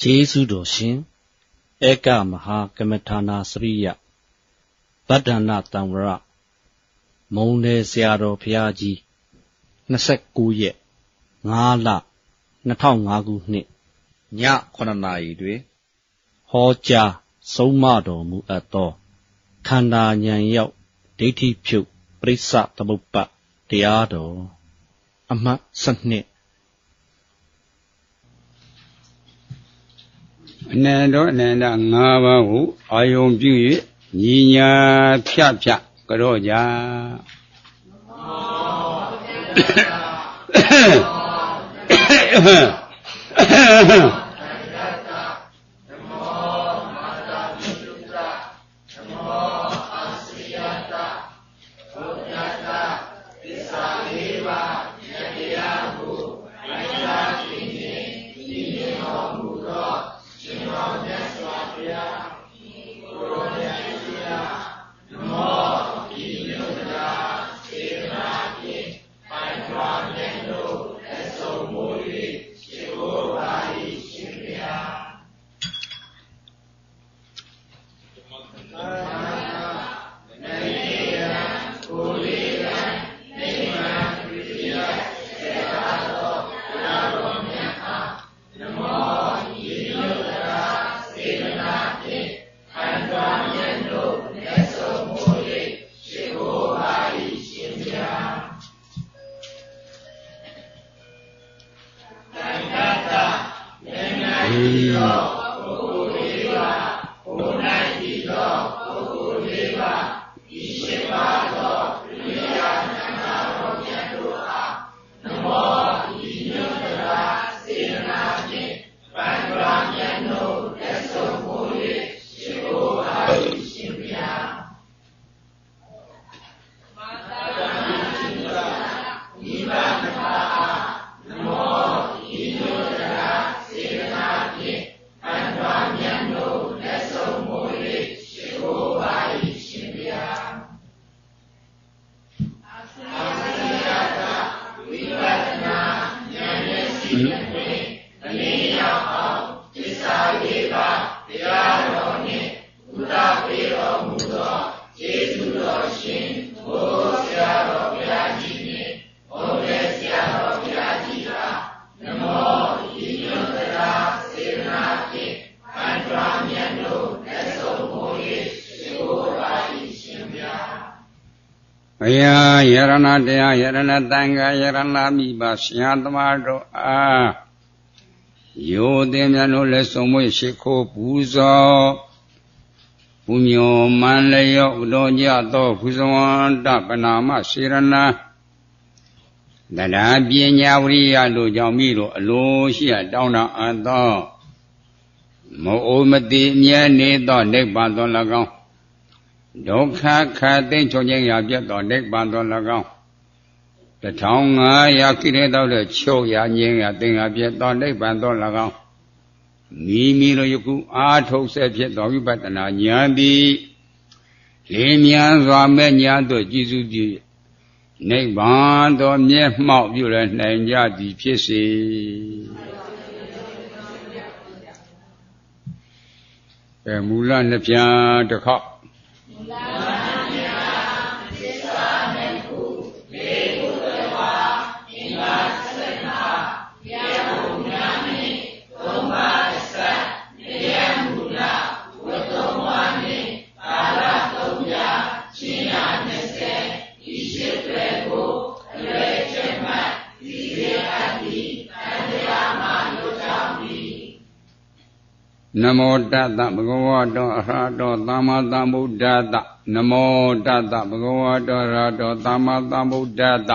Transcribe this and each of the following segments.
ကျေးဇူးတော်ရှင်ဧကမဟာကမ္မထာနာစရိယဗဒ္ဒနာတံဝရမုံနယ်ဆရာတော်ဘုရားကြီး29ရက်5လ2005ခုနှစ်ည9 နာရီတွင်ဟောကြားဆုံးမတော်မူအပ်သောခန္ဓာဉာဏ်ရောက်ဒိဋ္ဌိဖြုတ်ပရိစ္ဆသမုပ္ပါတရားတော်အမှတ်12အနန္တအနန္တ၅ပါးကိုအာယုံပြု၍ညီညာဖြတ်ကြောကြဘုရားယရဏတရားယရဏတန်ခါယရဏမိဘဆရာသမားတို့အားယောသိမြတ်တို့လက်ဆုံးမွေရှိခိုးပူဇော်ဘုမျောမန်လျော့တော်ကြသောဘုဇဝန္တပနာမစေရဏတရားပညာဝရိယတို့ကြောင့်မိတို့အလိုရှိတောင်းတအပ်သောမအိုမတိအမြဲနေသောနိဗ္ဗာန်သော၎င်းဒုက္ခခသိမ့်ချုပ်ခြင်းရာပြတ်သောနိဗ္ဗာန်သော၎င်း1500ခိရေတောတဲ့ချုပ်ရာငြင်းရာသင်္ဃာပြတ်သောနိဗ္ဗာန်သော၎င်းမိမိတို့ယခုအာထုတ်ဆက်ဖြစ်သောဝိပဿနာဉာဏ်သည်လင်းမြန်စွာမဲ့ဉာဏ်သို့ကြည်စုပြုနိဗ္ဗာန်သောမျက်မှောက်ပြုလည်းနိုင်ကြသည်ဖြစ်စေမူလနှစ်ပြန်တစ်ခေါက်နမောတတဗုဒ္ဓဝါတောအရဟတောသမ္မာသမ္ဗုဒ္ဓတနမောတတဗုဒ္ဓဝါတောအရဟတောသမ္မာသမ္ဗုဒ္ဓတ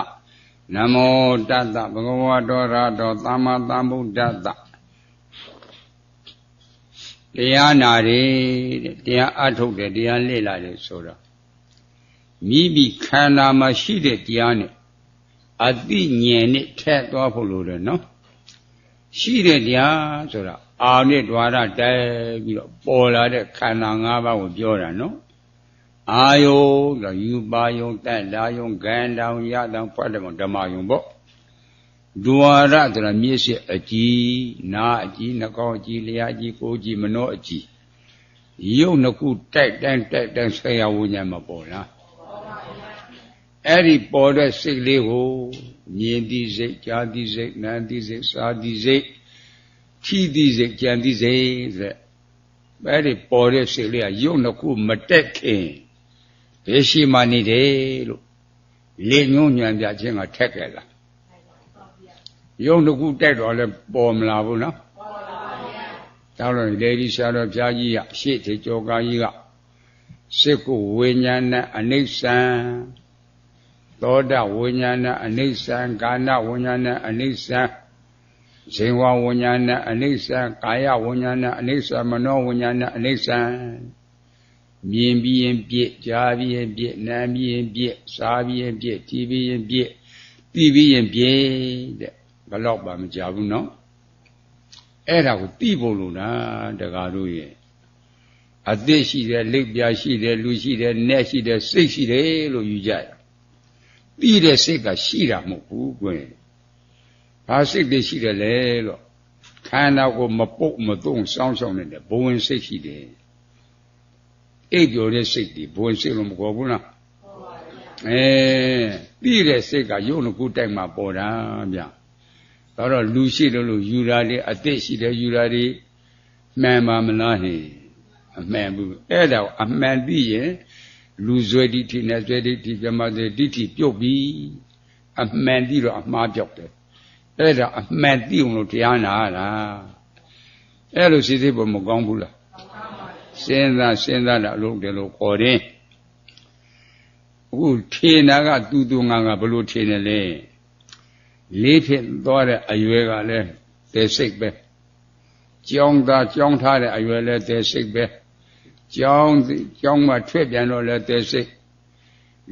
နမောတတဗုဒ္ဓဝါတောအရဟတောသမ္မာသမ္ဗုဒ္ဓတတရားနာတယ်တရားအထုတ်တယ်တရားလေ့လာတယ်ဆိုတော့မိမိခန္ဓာမှာရှိတဲ့တရားနဲ့အသိဉာဏ်နဲ့ထက်သွားဖို့လိုတယ်နော်ရှိတဲ့တရားဆိုတာအာနဲ့ဓဝါရတဲပြီးတော့ပေါ်လာတဲ့ခန္ဓာ၅ပါးကိုပြောတာနော်အာယုဆိုယူပါယုံတက်လာယုံကံတောင်ရတောင်ဖွက်တယ်ဓမ္မယုံပေါ့ ဒွါရဆိုတာမျက်စိအကြည့်နားအကြည့်နှာခေါင်းအကြည့်လျှာအကြည့်ကိုယ်အကြည့်မနှောအကြည့်ရုပ်နှစ်ခုတိုက်တိုင်းဆရာဝဉ္ဇဉ်မပေါ်လားအဲ့ဒီပေါ်တဲ့စိတ်လေးကိုမြင်သိစိတ်ကြားသိစိတ်နားသိစိတ်စားသိစိတ်ထိသိစိတ်ကြံသိစိတ်ဆိုတဲ့အဲ့ဒီပေါ်တဲ့စိတ်လေးကရုပ်နှစ်ခုမတက်ခင်ဘယ်ရှိမှနေတယ်လို့လေညွှန်းညံပြခြင်းကထက်ခဲ့လားရုပ်နှစ်ခုတက်တော့လဲပေါ်မလာဘူးနော်တောင်းလို့လေဒီဆရာတော်ဘုရားကြီးကရှေ့ထေကျော်ကာကြီးကစိတ်ကိုဝိညာဏအနိစ္စံသောတဝိညာဏအနိစ္စံကာဏဝိညာဏအနိစ္စံဇေဝဝိညာဏအနိစ္စံကာယဝိညာဏအနိစ္စံမနောဝိညာဏအနိစ္စံမြင်ပြီးရင်ပြည့်ကြားပြီးရင်ပြည့်နားပြီးရင်ပြည့်စားပြီးရင်ပြည့်ကြည့်ပြီးရင်ပြည့်သိပြီးရင်ပြည့်တဲ့ဘယ်တော့မှမကြဘူးနော်အဲ့ဒါကိုသိဖို့လို့လားတကားတို့ရဲ့အသက်ရှိတယ်လက်ပြရှိတယ်လူရှိတယ်နက်ရှိတယ်စိတ်ရှိတယ်လို့ယူကြရသိတဲ့စိတ်ကရှိတာမဟုတ်ဘူးကွယ်ဘာစိတ်တွေရှိတယ်လဲလို့ခန္ဓာကိုမပုတ်မသုံးစောင်းနေတဲ့ဘဝင်စိတ်ရှိတယ်အိပ်ပျော်တဲ့စိတ်တွေဘဝင်စိတ်လို့မခေါ်ဘူးလားသိတဲ့စိတ်ကရုပ်နှစ်ခုတိုက်မှာပေါ်တာဗျဒါတော့လူရှိတယ်လို့ယူတာလေအသက်ရှိတယ်ယူတာလေမှန်ပါမလားဟင်အမှန်ဘူးအဲ့ဒါအမှန်သိရင်လူဇွဲဒိဋ္ဌိနဲ့ဇွဲဒိဋ္ဌိပြမဇွဲဒိဋ္ဌိပြုတ်ပြီးအမှန်သိတော့အမှားပြောက်တယ်အဲ့ဒါအမှန်သိအောင်လို့တရားနာရတာအဲ့လိုစိတ်ပေါ်မကောင်းဘူးလားစဉ်းစားတာအလုပ်တယ်လို့ခေါ်တယ်အခုထေနာကတူငါဘယ်လိုထေနေလဲလေးဖြစ်သွားတဲ့အရွယ်ကလည်းသေစိတ်ပဲကြောင်းထားတဲ့အရွယ်လည်းသေစိတ်ပဲကြောင်းမှထွက်ပြန်တော့လည်းသေစိတ်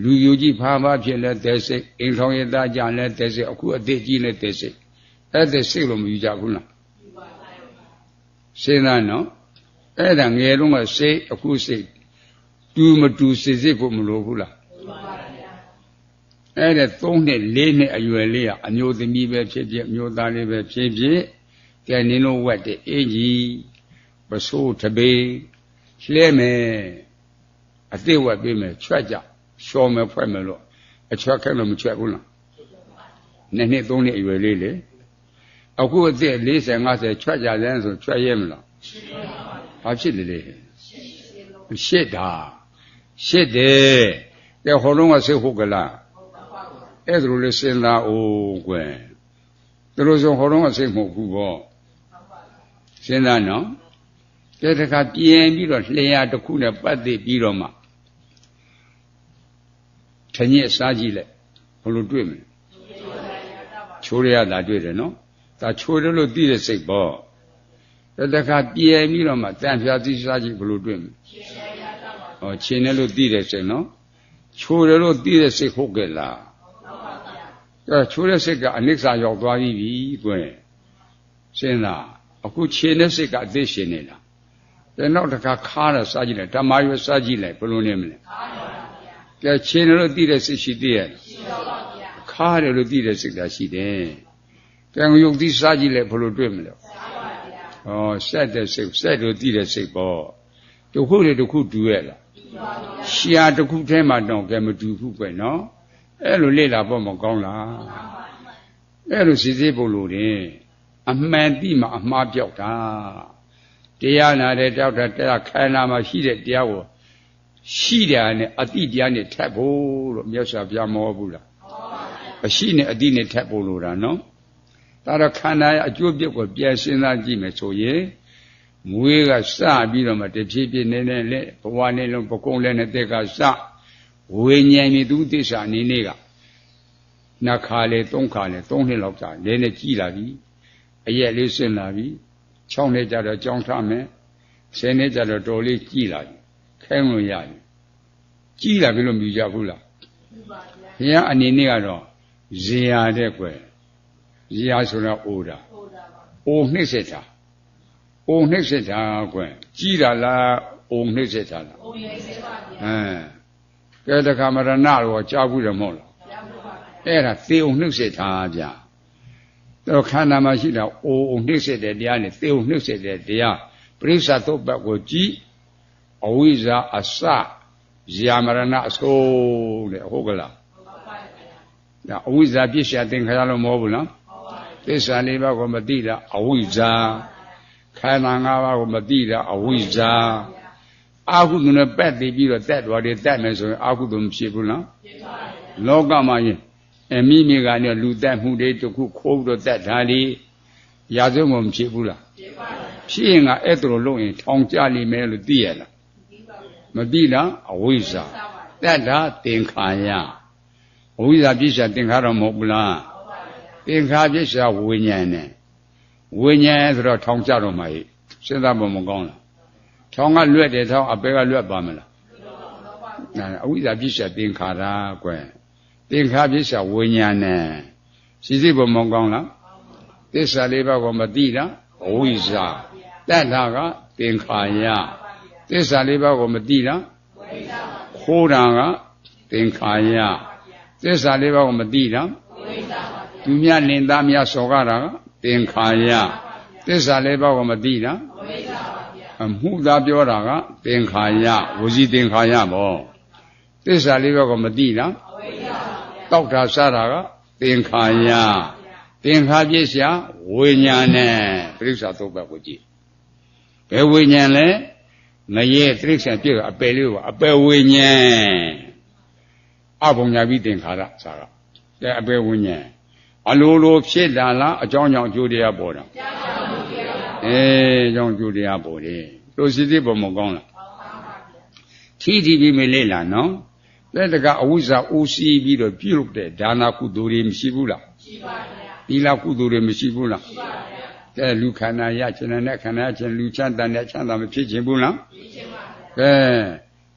လူယူကြီးဖားဖြစ်လည်းသေစိတ်အိမ်ဆောင်ရသားကြလည်းသေစိတ်အခုအသက်ကြီးလည်းသေစိတ်အဲ့ဒါစိတ်လို့မယူကြဘူးလားစဉ်းစားနော်အဲ့ဒါငယ်တုန်းကစိတ်အခုစိတ်တူမတူစိတ်ဖို့မလိုဘူးလားအဲ့ဒါ3နှစ်4နှစ်အရွယ်လေးကအမျိုးသမီးပဲဖြစ်ဖြစ်အမျိုးသားလေးပဲဖြစ်ဖြစ်ကဲနင်းတို့ဝတ်တဲ့အင်ကြီးပစိုးတပေလှဲမယ်အသေးဝတ်ပေးမယ်ချွတ်ကြရှော်မယ်ဖွဲ့မယ်လို့အချွတ်ခဲလို့မချွတ်ဘူးလား2နှစ်3နှစ်အရွယ်လေးလေအခုအသက်40 50ချွတ်ကြတယ်ဆိုချွတ်ရဲမလားဘာဖြစ်လဲရှစ်တယ်ကဲဟောလုံးကစိတ်ဟုတ်ကလားအဲ့ဒါလိုလေစဉ်းစားအောင်ကွယ်သူတို့ဆိုဟောတော့ကစိတ်မဟုတ်ဘူးပေါ့စဉ်းစားနော်ကဲတခါပြင်ပြီးတော့လျှာတစ်ခုနဲ့ပတ်သက်ပြီးတော့မှထညစ်စားကြည့်လိုက်ဘယ်လိုတွေ့မလဲချိုးရတာတွေ့တယ်နော်ဒါချိုးတယ်လို့သိတဲ့စိတ်ပေါ့တခါပြင်ပြီးတော့မှတန်ဖျားသိစားကြည့်ဘယ်လိုတွေ့မလဲဟောချင်းတယ်လို့သိတဲ့စိတ်နော်ချိုးတယ်လို့သိတဲ့စိတ်ဟုတ်ကဲ့လားချိုးတဲ့စိတ်ကအနိစ္စရောက်သွားပြီကွယ်စဉ်းစားအခုခြေနဲ့စိတ်ကအသေးရှင်နေလားဒါနောက်တစ်ခါခါတော့စားကြည့်လိုက်ဓမ္မရွယ်စားကြည့်လိုက်ဘယ်လိုနေမလဲကဲခြေနဲ့လို့သိတဲ့စိတ်ရှိသေးရဲ့ခါတယ်လို့သိတဲ့စိတ်ကရှိတယ်ကဲယုတ်သိစားကြည့်လိုက်ဘယ်လိုတွေ့မလဲဆက်တဲ့စိတ်ဆက်လို့သိတဲ့စိတ်ပေါ့တခုတည်းတခုတူရဲ့လားရှာတခုထဲမှာတော့ကဲမတူဘူးကွယ်နော်အဲ့လိုလေ့လာဖို့မကောင်းလားအဲ့လိုစစ်စစ်ဖို့လို့တယ်အမှန်တိမှအမှားပြောက်တာတရားနာတဲ့တောက်တာတရားခန္ဓာမှာရှိတဲ့တရားကိုရှိတယ်နဲ့အတိတရားနဲ့ထပ်ဖို့လို့မြတ်စွာဘုရားမဟောဘူးလားအရှိနဲ့အတိနဲ့ထပ်ဖို့လို့တာနော်ဒါတော့ခန္ဓာရဲ့အကျိုးပြစ်ကိုပြန်စဉ်းစားကြည့်မယ်ဆိုရင်မွေးကစပြီးတော့မှတဖြည်းဖြည်းနဲ့လက်ဘဝနဲ့လုံးပကုံးလည်းနဲ့တက်ကစဝိညာဉ်နဲ့သူသစ္စာအနေနဲ့ကနှစ်ခါလေ3ခါလေ3နှစ်လောက်ကြာလဲနဲ့ကြည်လာပြီအရက်လေးဆင်းလာပြီ6နှစ်ကြာတော့ကြောင်းထားမယ်10နှစ်ကြာတော့တော်လေးကြည်လာပြီခဲလို့ရပြီကြည်လာပြီလို့မြည်ကြဘူးလားဘုရားအနေနဲ့ကတော့ဇေယတဲ့ကွယ်ဇေယဆိုတော့အိုတာအိုနှိမ့်ဆက်တာအိုနှိမ့်ဆက်တာကွယ်ကြည်တာလားအိုနှိမ့်ဆက်တာလားအိုနှိမ့်ဆက်ပါဗျာကဲတခါမရဏတော့ကြားဘူးတယ်မဟုတ်လားအဲ့ဒါသေအောင်နှုတ်ဆက်တာဗျာ တော့ခန္ဓာမှာရှိတာအိုနှိမ့်ဆက်တဲ့တရားနဲ့သေုံနှိမ့်ဆက်တဲ့တရားပရိစ္ဆသုတ်ပတ်ကိုကြည့်အဝိဇ္ဇာအစဇာမရဏအစိုးတဲ့ဟုတ်ကလားဒါအဝိဇ္ဇာပြည့်စရာသင်္ခါရလို့မဟုတ်ဘူးနော်သစ္စာလေးပါးကိုမသိတာအဝိဇ္ဇာခန္ဓာ၅ပါးကိုမသိတာအဝိဇ္ဇာအာဟုသူနဲ့ပက်တည်ပြီးတော့တက်တော်တယ်တက်မယ်ဆိုရင်အာဟုသူမဖြစ်ဘူးနော်လောကမှာရင်မိမိကနေလူတက်မှုတွေတခုခိုးပြီးတော့တက်တာလေရာဇဝမဖြစ်ဘူးလားဖြစ်ရင်ကအဲ့ဒါလိုလုပ်ရင်ထောင်ကြလိမ့်မယ်လို့သိရလားမသိလားအဝိဇ္ဇာတက်တာသင်္ခါရအဝိဇ္ဇာပြည့်စရာသင်္ခါရမဟုတ်ဘူးလားသင်္ခါပြည့်စရာဝိညာဉ်နဲ့ဝိညာဉ်ဆိုတော့ထောင်ကြတော့မှစဉ်းစားဖို့မကောင်းလားထောင်ကလွတ်တယ်ထောင်အပေကလွတ်ပါမလားအဝိဇ္ဇာပြည့်စရာသင်္ခါရကွယ်သင်္ခါပြည့်စရာဝိညာဉ်နဲ့ရှိစိဖို့မကောင်းလားသစ္စာလေးပါးကိုမသိတာအဝိဇ္ဇာတတ်တာကသင်္ခါရသစ္စာလေးပါးကိုမသိတာခိုးတာကသင်္ခါရသစ္စာလေးပါးကိုမသိတာသူများလင်သားများစော်ကားတာကသင်္ခါရသစ္စာလေးပါးကိုမသိတာအမှုသားပြောတာကသင်္ခါရဝစီသင်္ခါရပေါ့သစ္စာလေးပါးကိုမသိတာတောက်တာစားတာကသင်္ခါရသင်္ခါပြည့်စရာဝိညာဉ်နဲ့ပရိစ္ဆာသုတ်ပတ်ကိုကြည့်ဘယ်ဝိညာဉ်လဲငရဲတိရစ္ဆာန်ပြည့်အပယ်လေးကအပယ်ဝိညာဉ်အဘုံညာပြီးသင်္ခါရစားကအပယ်ဝိညာဉ်အလိုလိုဖြစ်လာလားအကြောင်းကြောင့်အကျိုးတရားပေါ်တာအကြောင်းအကျိုးတရားပေါ်တယ်လို့စီစီပေါ်မကောင်းလားထီပြီးမလေ့လာနော်လက်တကအဝိဇ္ဇာဦးစီးပြီးတော့ပြုလုပ်တဲ့ဒါနာကုသိုလ်တွေမရှိဘူးလားရှိပါဗျာဒီလားကုသိုလ်တွေမရှိဘူးလားရှိပါဗျာလူခန္ဓာရချင်တဲ့ခန္ဓာချင်းလူချမ်းသာတဲ့ချမ်းသာမဖြစ်ခြင်းဘူးလားဖြစ်ခြင်းပါဗျာ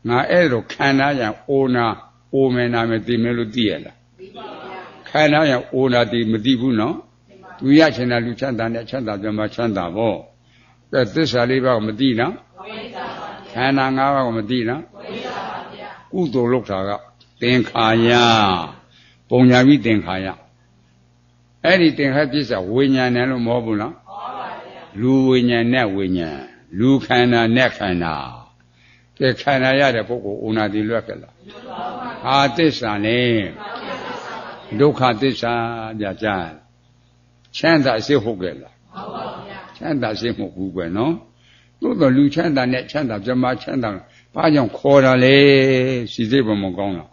ငါအဲ့လိုခန္ဓာရအိုနာအိုမယ်နာမယ်သိမယ်လို့သိရလားသိပါဗျာခန္ဓာရအိုနာသိမသိဘူးနော်သူရချင်တဲ့လူချမ်းသာတဲ့ချမ်းသာကြမှာချမ်းသာပေါ့သစ္စာလေးပါးကိုမသိလားခန္ဓာ၅ပါးကိုမသိလားကုသိုလ်လုပ်တာကသင်္ခါရပုံညာပြီးသင်္ခါရအဲ့ဒီသင်္ခါပြစ္ဆာဝိညာဉ်နဲ့လို့မဟုတ်ဘူးလားလူဝိညာဉ်နဲ့ဝိညာဉ်လူခန္ဓာနဲ့ခန္ဓာကဲခန္ဓာရတဲ့ပုဂ္ဂိုလ်ဥနာတိလွတ်ကြလားဟာသစ္စာနဲ့ဒုက္ခသစ္စာကြကြချမ်းသာစိတ်ဟုတ်ကြလားဟုတ်ပါဗျာချမ်းသာစိတ်မဟုတ်ဘူးကွယ်နော်သို့တော်လူချမ်းသာနဲ့ချမ်းသာပြမချမ်းသာဘာကြောင့်ခေါ်တာလဲစီစိတ်ဘမကောင်းလား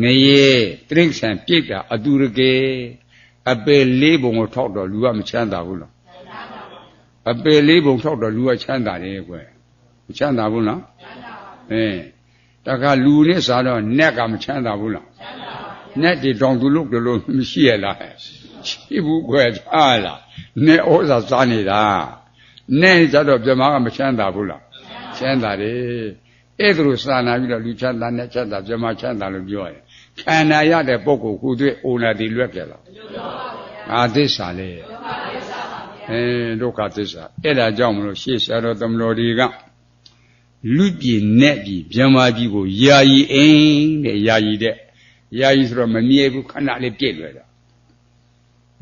ငရေတိရစ္ဆာန်ပြိတ္တာအတူရကေအပေလေးပုံကိုထောက်တော့လူကမချမ်းသာဘူးလားအပေလေးပုံထောက်တော့လူကချမ်းသာတယ်ကွယ်မချမ်းသာဘူးလားတခါလူနဲ့စားတော့နက်ကမချမ်းသာဘူးလားနက်ဒီတောင်သူလို့လို့မရှိရလားရှိဘူးကွယ်ထားလားနဲ့ဩဇာစားနေတာနဲ့ကြတော့ပြမကမချမ်းသာဘူးလားချမ်းသာတယ်အဲ့ဒါလိုစာနာပြီးတော့လူချမ်းသာနဲ့ချမ်းသာပြမချမ်းသာလို့ပြောရတယ်ခန္ဓာရတဲ့ပုဂ္ဂိုလ်ခုတွေ့အိုနာတိလွတ်ကြလားအာသစ္စာလေဒုက္ခသစ္စာအဲ့ဒါကြောင့်မလို့ရှေ့ဆရာတော်သမတော်တွေကလူပြည်နဲ့ပြည်ဗြဟ္မာပြည်ကိုယာယီအိမ်တဲ့ယာယီဆိုတော့မမြဲဘူးခဏလေးပြည့်လွယ်တာ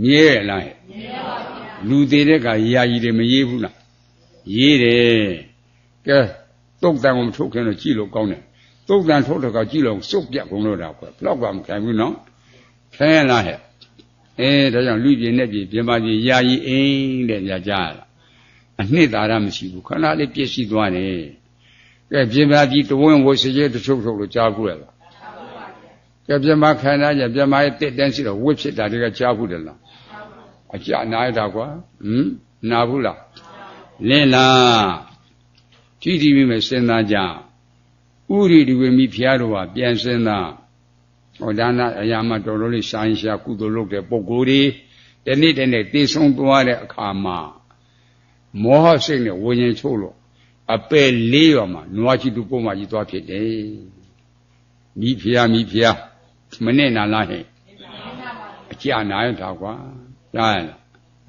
မြဲရလားမြဲပါဗျာလူသေးတဲ့ကယာယီတွေမရေးဘူးလားရေးတယ်ကဲတုတ်တန်ကိုမထုတ်ခင်တော့ကြည့်လို့ကောင်းတယ်တုတ်တန်ထုတ်တော့ကကြည့်လို့စုပ်ပြတ်ကုန်လို့တာကွယ်ဘလောက်ကမခံဘူးနော်ခဲလားဟဲ့ဒါကြောင့်လူပြည်နဲ့ပြည်ဗြဟ္မာပြည်ယာယီအိမ်တဲ့ညာကြလားအနှစ်သာရမရှိဘူးခဏလေးပြည့်စည်သွားတယ်ကဲဗြဟ္မာပြည်တဝင်းဝစီကျဲတချို့လို့ကြားဘူးလားကဲဗြဟ္မာခန္ဓာကျဗြဟ္မာရဲ့တစ်တန်းရှိတော့ဝိဖြစ်တာတွေကကြားဘူးတယ်လားအကြနာရတာကွာနာဘူးလားလင်းလားကြည့်ကြည့်ပြီးမယ်စဉ်းစားကြဥရိဒီဝေမိဖျားတော်ဟာပြန်စဉ်းစားဟောဒါနအရာမှတော်တော်လေးရှာရင်ရှာကုသိုလ်လုပ်တဲ့ပုဂ္ဂိုလ်တွေတနေ့တနေ့တေဆုံးသွားတဲ့အခါမှာမောဟစိတ်နဲ့ဝิญဉ်ချုပ်လို့အပယ်လေးရောမှာနွားချီတူပုံမှကြီးသွားဖြစ်တယ်မိဖျားမနဲ့နာလားဟဲ့အကြနာရတာကွာကြားရလား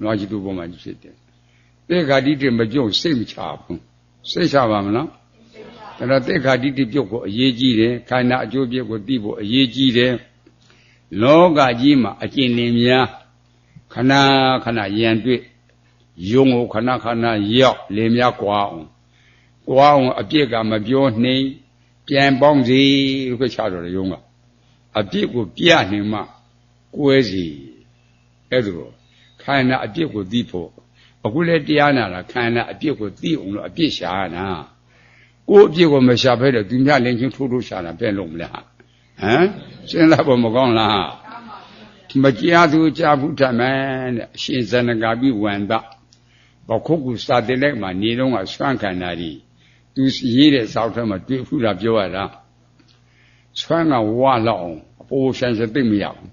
နွားချီတူပုံမှကြီးဖြစ်တယ်တေခါတိတိမကြုံစိတ်မချဘူးစိတ်ချပါမလားဒါတော့တေခါတိတိပြုတ်ကိုအရေးကြီးတယ်ခန္ဓာအကျိုးပြည့်ကိုသိဖို့အရေးကြီးတယ်လောကကြီးမှာအကျဉ်းလင်းများ ခဏရန်တွေ့ယုံကိုခဏရောက်လေမြကွာအောင်အပြစ်ကမပြောနှိမ်ပြန်ပေါင်းစီလို့ခချတော်တယ်ယုံကအပြစ်ကိုပြနေမှကွဲစီအဲ့ဒါခန္ဓာအပြစ်ကိုသိဖို့အခုလဲတရားနာတာခန္ဓာအပြစ်ကိုသိအောင်လို့အပြစ်ရှာရတာကိုယ်အပြစ်ကိုမရှာဖဲတော့သူများလင်းချင်းထိုးရှာတာပဲလုံးမလားဟမ်စဉ်းစားဖို့မကောင်းလားမကြားသူကြားဘူးထမှန်တဲ့အရှင်ဇနဂါပိဝန္တဘခုတ်ကူစာတိလိုက်မှာနေတော့ကဆွမ်းခန္ဓာကြီးသူရေးတဲ့စောက်ထဲမှာတွေ့ဖူးတာပြောရတာဆွမ်းကဝါလောက်အောင်အပိုးဆိုင်စသိမရဘူး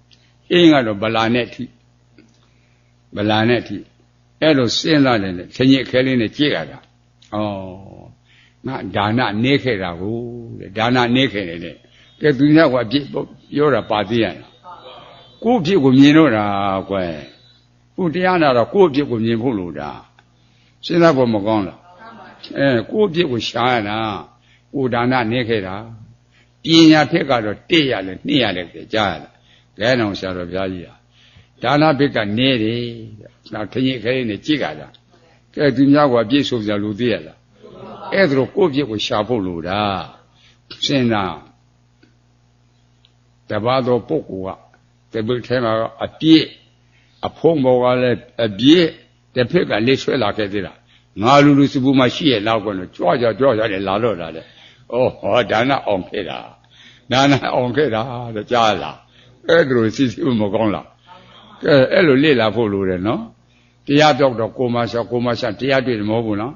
အင်းကတော့ဗလာနဲ့ထိအဲ့လိုစဉ်းစားတယ်ဆင်ញက်ခဲလေးနဲ့ကြည့်ရတာငါဒါနနေခဲ့တာကိုတဲ့ဒါနနေခဲ့တယ်တဲ့ကဲသူများကအပြစ်ပြောတာပါသေးရလားကိုယ့်အဖြစ်ကိုမြင်တော့တာကွယ်ခုတရားနာတော့ကိုယ့်အဖြစ်ကိုမြင်ဖို့လို့တာစဉ်းစားဖို့မကောင်းလားကိုယ့်အဖြစ်ကိုရှားရတာကိုယ်ဒါနနေခဲ့တာပညာဖြစ်ကတော့1ရလဲ2ရလဲကြားရတာခဲတော်ဆရာတော်ဘုရားကြီးဒါနဘိကနေတယ်ဒါခရင်ခဲနေကြည့်ကြတာကဲသူများကအပြည့်ဆိုကြလို့သိရလားအဲ့ဒါကိုကိုယ့်အဖြစ်ကိုရှာဖို့လို့တာစဉ်းစားတပါးသောပုဂ္ဂိုလ်ကတပိတ်ထဲမှာအပြည့်အဖုံးဘောကလည်းအပြည့်တစ်ဖက်ကလေးဆွဲလာခဲ့သေးတာငါလူစပူမှရှိရလောက်ကွလို့ကြွတယ်လာတော့တာလေဟောဒါနအောင်ခဲ့တာတဲ့ကြားလားအဲ့ဒါလိုစီမကောင်းလားကဲအဲ့လိုလေ့လာဖို့လိုတယ်နော်တရားပြောက်တော့ကိုမရှာတရားတွေ့တယ်မဟုတ်ဘူးနော်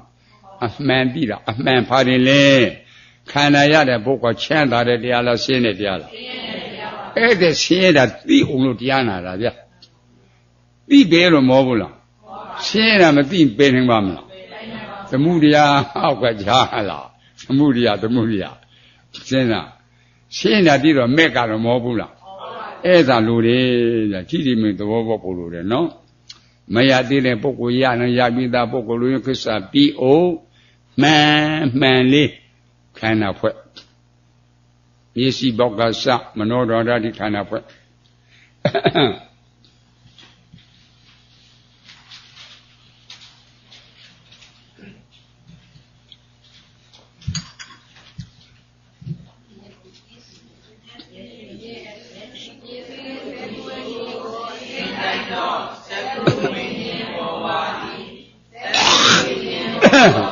အမှန်သိတာအမှန်ဖာတယ်လေခန္ဓာရတဲ့ပုဂ္ဂိုလ်ချမ်းသာတဲ့တရားလားရှင်းတဲ့တရားလားအဲ့ဒါရှင်းရတာသိအောင်လို့တရားနာတာဗျသိပဲလို့မဟုတ်ဘူးလားရှင်းတာမသိပဲနိုင်ပါမလားသမုဒယဟောက်ကကြားလားသမုဒယရှင်းတာသိတော့မဲ့ကတော့မဟုတ်ဘူးလားအဲ့ဒါလူတွေကြည်မင်းသဘောပေါက်ဖို့လိုတယ်နော်မရသေးတဲ့ပုဂ္ဂိုလ်ရရင်ရပြီးသားပုဂ္ဂိုလ်လူရင်ခစ္စာပြီးအောင်မှန်လေးခန္ဓာဖွဲ့မျက်စိဘောက်ကစမနောဒရတိခန္ဓာဖွဲ့ဝ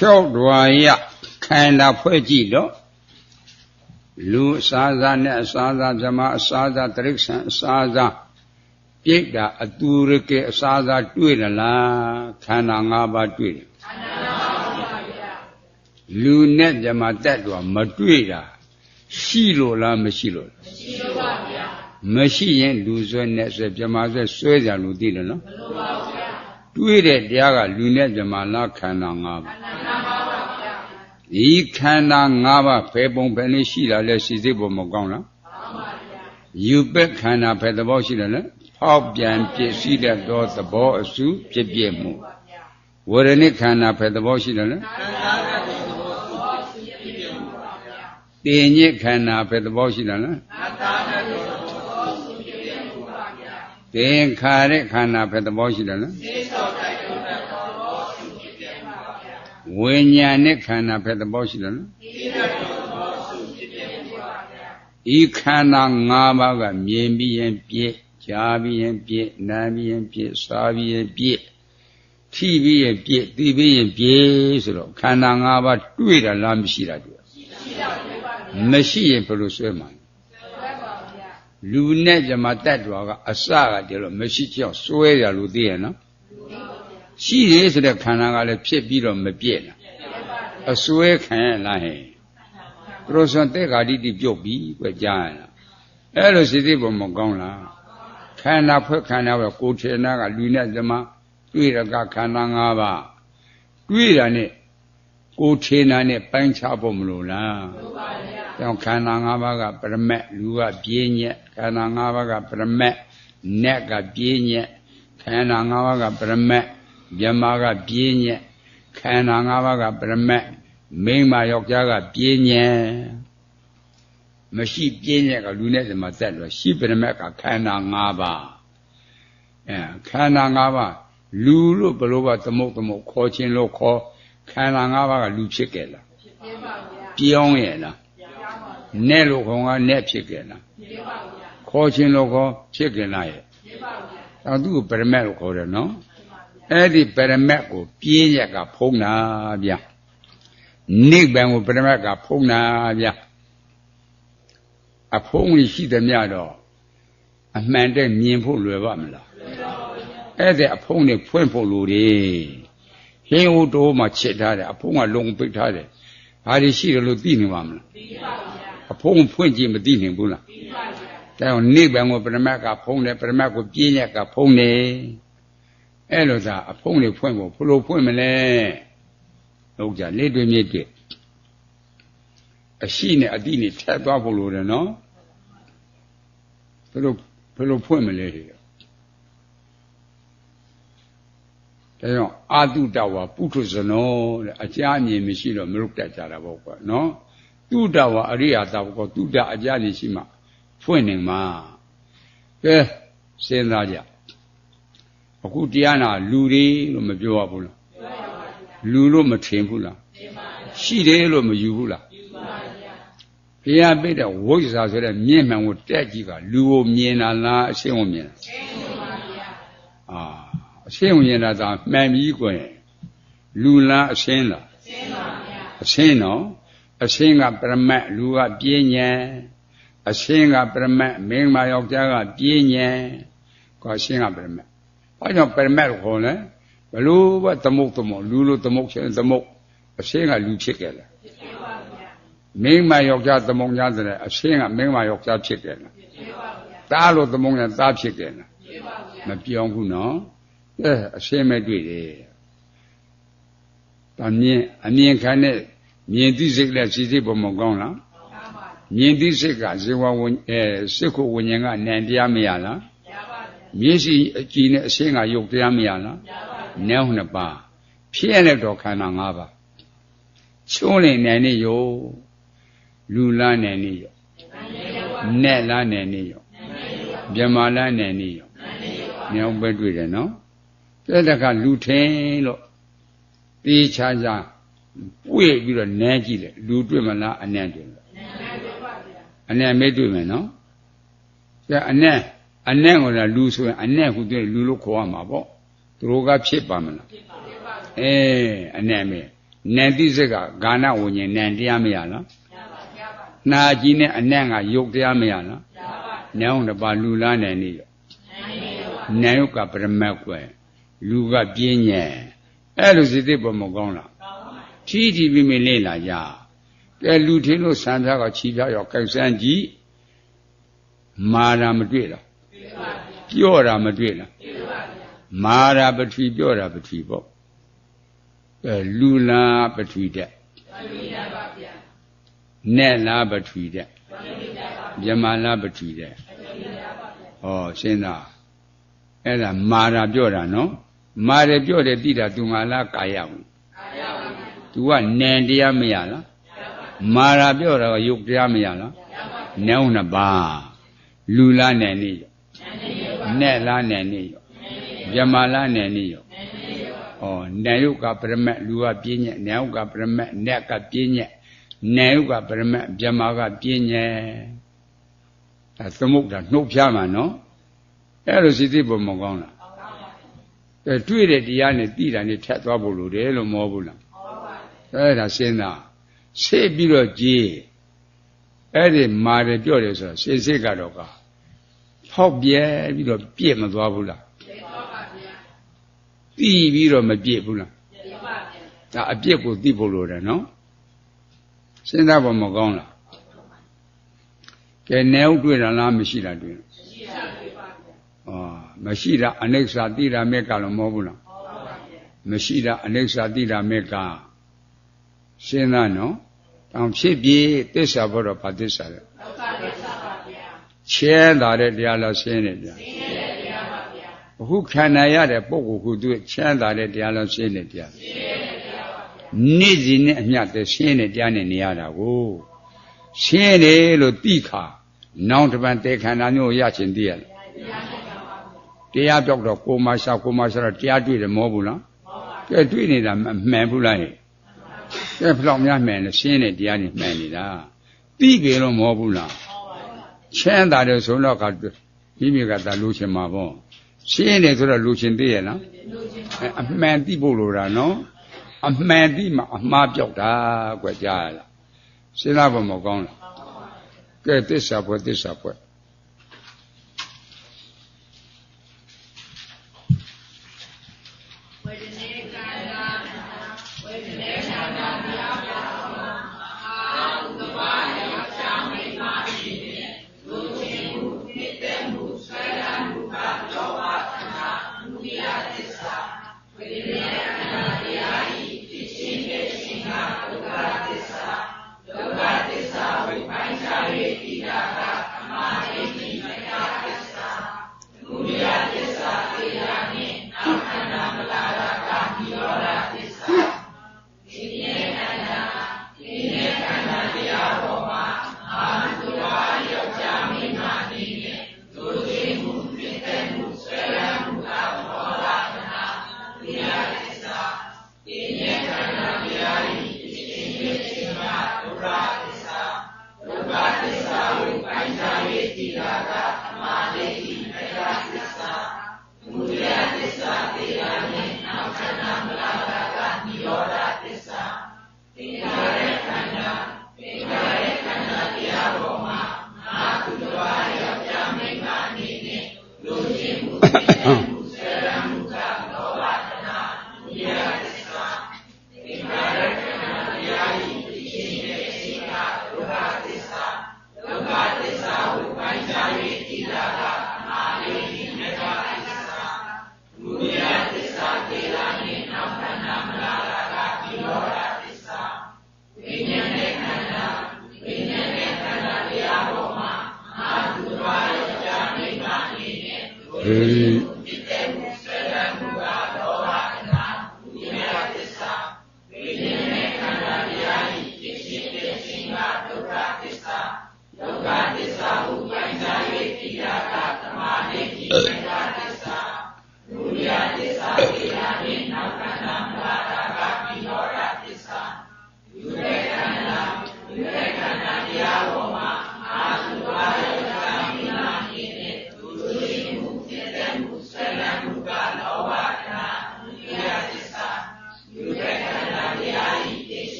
6 တွာရခန္ဓာဖွဲ့ကြည့်တော့လူအစားစားနဲ့အစားစားဇမအစားစားတိရစ္ဆာန်အစားစားပြိတ္တာအတူရကေအစားစားတွေ့ရလားခန္ဓာ၅ပါးတွေ့တယ်ခန္ဓာ၅ပါးပါဗျာလူနဲ့ဇမတက်တော့မတွေ့တာရှိလို့လားမရှိလို့လားမရှိလို့ပါဗျာမရှိရင်လူဆွဲနဲ့ဆွဲဇမဆွဲကြလို့သိတယ်နော်မလို့ပါဗျာတွေ့တဲ့တရားကလူနဲ့ဇမလားခန္ဓာ၅ပါးဒီခန္ဓာ၅ပါးဖယ်ပုံဖယ်နည်းရှိတာလဲစိစိတ်ပုံမကောင်းလားမှန်ပါဗျာယူပက်ခန္ဓာဖယ်သဘောရှိတယ်လဲဖောက်ပြန်ပြည့်စည်တဲ့သောသဘောအစုဖြစ်ပြမှုဝရဏိခန္ဓာဖယ်သဘောရှိတယ်လဲတင်ညစ်ခန္ဓာဖယ်သဘောရှိတယ်လဲသင်္ခါရခန္ဓာဖယ်သဘောရှိတယ်လဲဝိညာဉ်နဲ့ခန္ဓာဖက်သဘောရှိတယ်နော်ဤခန္ဓာ၅ပါးကမြင်ပြီးရင်ပြည့်ကြားပြီးရင်ပြည့်နားပြီးရင်ပြည့်စားပြီးရင်ပြည့်ထိပြီးရင်ပြည့်သိပြီးရင်ပြည့်ဆိုတော့ခန္ဓာ၅ပါးတွေ့တာလားမရှိတာတွေ့မရှိရင်ဘယ်လိုဆွဲမှာလူနဲ့ဇမတတ်တော်ကအစကတည်းကမရှိချောက်ဆွဲရလို့သိရနော်ရှိရဆိုတဲ့ခန္ဓာကလည်းဖြစ်ပြီးတော့မပြည့်လားအစွဲခံရလားဟဲ့ပရောဇန်တဲ့ဂါတိတိပြုတ်ပြီးကြွကြားရလားအဲ့လိုစိတ်ပုံမကောင်းလားခန္ဓာဖွဲ့ခန္ဓာပဲကိုယ်ထေနာကလူနဲ့ဇမတွေ့ရကခန္ဓာ၅ပါးတွေ့တာနဲ့ကိုယ်ထေနာနဲ့ပိုင်းခြားဖို့မလိုလားမလိုပါဗျာကြောင့်ခန္ဓာ၅ပါးကပရမတ်လူကပြင်းညက်ခန္ဓာ၅ပါးကပရမတ်နတ်ကပြင်းညက်ခန္ဓာ၅ပါးကပရမတ်မြမကပြင်းညက်ခန္ဓာ၅ပါးကပရမတ်မိန်းမယောက်ျားကပြင်းညက်မရှိပြင်းညက်ကလူနဲ့ဇမသက်လို့ရှိပရမတ်ကခန္ဓာ၅ပါးခန္ဓာ၅ပါးလူလို့ဘလို့ကသမုတ်ခေါ်ခြင်းလို့ခေါ်ခန္ဓာ၅ပါးကလူဖြစ်ကြလားဖြစ်ပါဗျာပြောင်းရဲ့လားနဲ့လို့ခေါ်ကနဲ့ဖြစ်ကြလားဖြစ်ပါဗျာခေါ်ခြင်းလို့ခေါ်ဖြစ်ကြလားရဲ့ဖြစ်ပါဗျာအဲသူ့ကိုပရမတ်လို့ခေါ်တယ်နော်အဲ့ဒီပရမတ်ကိုပြင်းရက်ကဖုံးတာဗျာနိဗ္ဗာန်ကိုပရမတ်ကဖုံးတာဗျာ အဖုံးကြီးရှိသမျှတော့အမှန်တည်းမြင်ဖို့လွယ်ပါမလားအဲ့ဒါအဖုံးတွေဖွင့်ဖို့လိုတယ်ဟင်းဟိုတိုးမှချစ်ထားတယ်အဖုံးကလုံပိတ်ထားတယ်ဘာတွေရှိတယ်လို့သိနေပါမလားသိပါဗျာအဖုံးဖွင့်ကြည့်မသိနိုင်ဘူးလားသိပါဗျာဒါကြောင့်နိဗ္ဗာန်ကိုပရမတ်ကဖုံးတယ်ပရမတ်ကိုပြည့်ညက်ကဖုံးတယ်အဲ့လိုသာအဖုံးတွေဖွင့်ဖို့ဘယ်လိုဖွင့်မလဲဟုတ်ကြလက်တွေ့မြစ်တွေအရှိနဲ့အတိနဲ့ထပ်သွားဖို့လိုတယ်နော်ဘယ်လိုဖွင့်မလဲဒီတော့ဒါကြောင့်အာတုတဝါပုထုဇနောတဲ့အကြအမြင်မရှိတော့မရုပ်တတ်ကြတာပေါ့ကွာနော်တုတဝါအရိယာတဝကောတုတအကြနေရှိမှဖွင့်နေမှာကဲစဉ်းစားကြအခုတရားနာလူတွေလို့မပြောရဘူးလားလူလို့မထင်ဘူးလားရှိတယ်လို့မယူဘူးလားဘုရားပြတဲ့ဝိဇ္ဇာဆိုတဲ့မြင့်မှန်ကိုတက်ကြည့်ကလူကိုမြင်တာလားအရှင်းကိုမြင်တာအရှင်းကိုမြင်တာသာမှန်ပြီးကွယ်လူလားအရှင်းလားအရှင်းနော်အရှင်းကပရမတ်လူကပြင်းညံအရှင်းကပရမတ်မင်းမယောက်ျားကပြင်းညံကိုအရှင်းကပရမတ်ဘာကြောင့်ပရမတ်ကိုခေါ်လဲဘလို့ဘသမုတ်လူလို့သမုတ်ချင်းသမုတ်အရှင်းကလူဖြစ်ခဲ့တယ်မင်းမယောက်ျားသမုံညာတဲ့အရှင်းကမင်းမယောက်ျားဖြစ်တယ်လားသားလို့သမုံညာသားဖြစ်တယ်လားမပြောင်းဘူးနော်အရှင်းမဲ့တွေ့တယ်ဒါမြင်အမြင်ခံတဲ့မြင်သိစိတ်နဲ့စိစိတ်ပုံမကောင်းလားမြင်သိစိတ်ကဇေဝဝစိတ်ကိုဝิญဉာဏ်ကနံတရားမရလားမျက်စိအကြည့်နဲ့အရှင်းကယုတ်တရားမရလားနည်းနှစ်ပါးဖြစ်ရတဲ့တော့ခန္ဓာ၅ပါးချုံးနေနိုင်နေရောလူလားနဲ့နေရောနဲ့လားနဲ့နေရောမြမလားနဲ့နေရောမြောင်းပဲတွေ့တယ်နော်တဲ့တခါလူထင်းလို့တေးချာချာပွေပြီးတော့နဲကြည့်တယ်လူတွေ့မလားအနံ့တွေ့လားအနံ့မေးတွေ့မယ်နော်တဲ့အနံ့ကိုလည်းလူဆိုရင်အနံ့ဟုတွေ့လူလို့ခေါ်ရမှာပေါ့သူတို့ကဖြစ်ပါမလားအနံ့မေးနံတိစိတ်ကဂာနဝิญဉ္ဇဉ်နံတရားမရလားနာကြီးနဲ့အနံ့ကယုတ်တရားမရလားနန်းတပါလူလားနဲ့နေရောနန်းယုတ်ကပရမတ်ကွယ်လူကပြင်းညံအဲ့လိုစိတ်ပေါ်မကောင်းလားထီးထီးပြီးမလေ့လာကြကဲလူထင်းလို့ဆံပြားကချီပြားရောကြိုက်စမ်းကြည့်မာတာမတွေ့လားပြော့တာမတွေ့လားမာတာပထဝီပြော့တာပထဝီပေါ့လူလားပထဝီတက်နဲ့လားပထဝီတက်မြမလားပထဝီတက်ဟောရှင်းသားအဲ့ဒါမာတာပြော့တာနော်မာတယ်ပြော့တယ်တိတာသူငါလားကာယဘူးသူကနံတရားမရလားမာတာပြော့တာကယုတ်တရားမရလားနံနှစ်ပါးလူလားနဲ့နေရောနဲ့လားနဲ့နေရောမြမလားနဲ့နေရောနံယုတ်ကပရမတ်လူကပြင်းညက်နံယုတ်ကပရမတ်နက်ကပြင်းညက်နံယုတ်ကပရမတ်မြမကပြင်းညက်ဒါသမုတ်တာနှုတ်ဖြားမှာနော်အဲ့လိုစိတ်ပေါ်မကောင်းလားတွေ့တဲ့တရားနဲ့သိတာနဲ့ထပ်သွားဖို့လိုတယ်လို့မဟုတ်ဘူးလားအဲ့ဒါစဉ်းစားဆေးပြီးတော့ကြည်အဲ့ဒီမာတယ်ပြော့တယ်ဆိုတော့စိတ်ကတော့ကဖောက်ပြဲပြီးတော့ပြည့်မသွားဘူးလားသိပြီးတော့မပြည့်ဘူးလားဒါအပြည့်ကိုသိဖို့လိုတယ်နော်စဉ်းစားဖို့မကောင်းလားကဲနေဥတွေ့တာလားမရှိတာတွေ့မရှိတာအနိစ္စတိရာမေကလို့မဟုတ်ဘူးလားမရှိတာအနိစ္စတိရာမေကရှင်းသားနော်တောင်ဖြစ်ပြီးသစ္စာဘောတော့ဘာသစ္စာလဲချဲတာတဲ့တရားလားရှင်းတယ်ဗျာအခုခန္ဓာရတဲ့ပုဂ္ဂိုလ်ခုသူချမ်းသာတဲ့တရားလားရှင်းတယ်ဗျာနေ့စဉ်နဲ့အမျှတည်းရှင်းတဲ့တရားနဲ့နေရတာကိုရှင်းတယ်လို့သိခါနောင်တပံတေခန္ဓာမျိုးရချင်သိရလားတရားပြောက်တော့ကိုမရှာတော့တရားတွေ့တယ်မဟုတ်ဘူးလားကဲတွေ့နေတာမှန်ဘူးလားကဲဘလောက်များမှန်လဲရှင်းတဲ့တရားနဲ့မှန်နေတာသိပြီလို့မဟုတ်ဘူးလားချမ်းသာတယ်ဆိုတော့ကမိမိကသာလိုချင်မှာပေါ့ရှင်းတယ်ဆိုတော့လိုချင်သေးရဲ့လားအမှန်သိဖို့လိုတာနော်အမှန်သိမှအမှားပြောက်တာကွကြားရလားစဉ်းစားဖို့မကောင်းလားက ကဲသစ္စာဖွဲ့သစ္စာဖွဲ့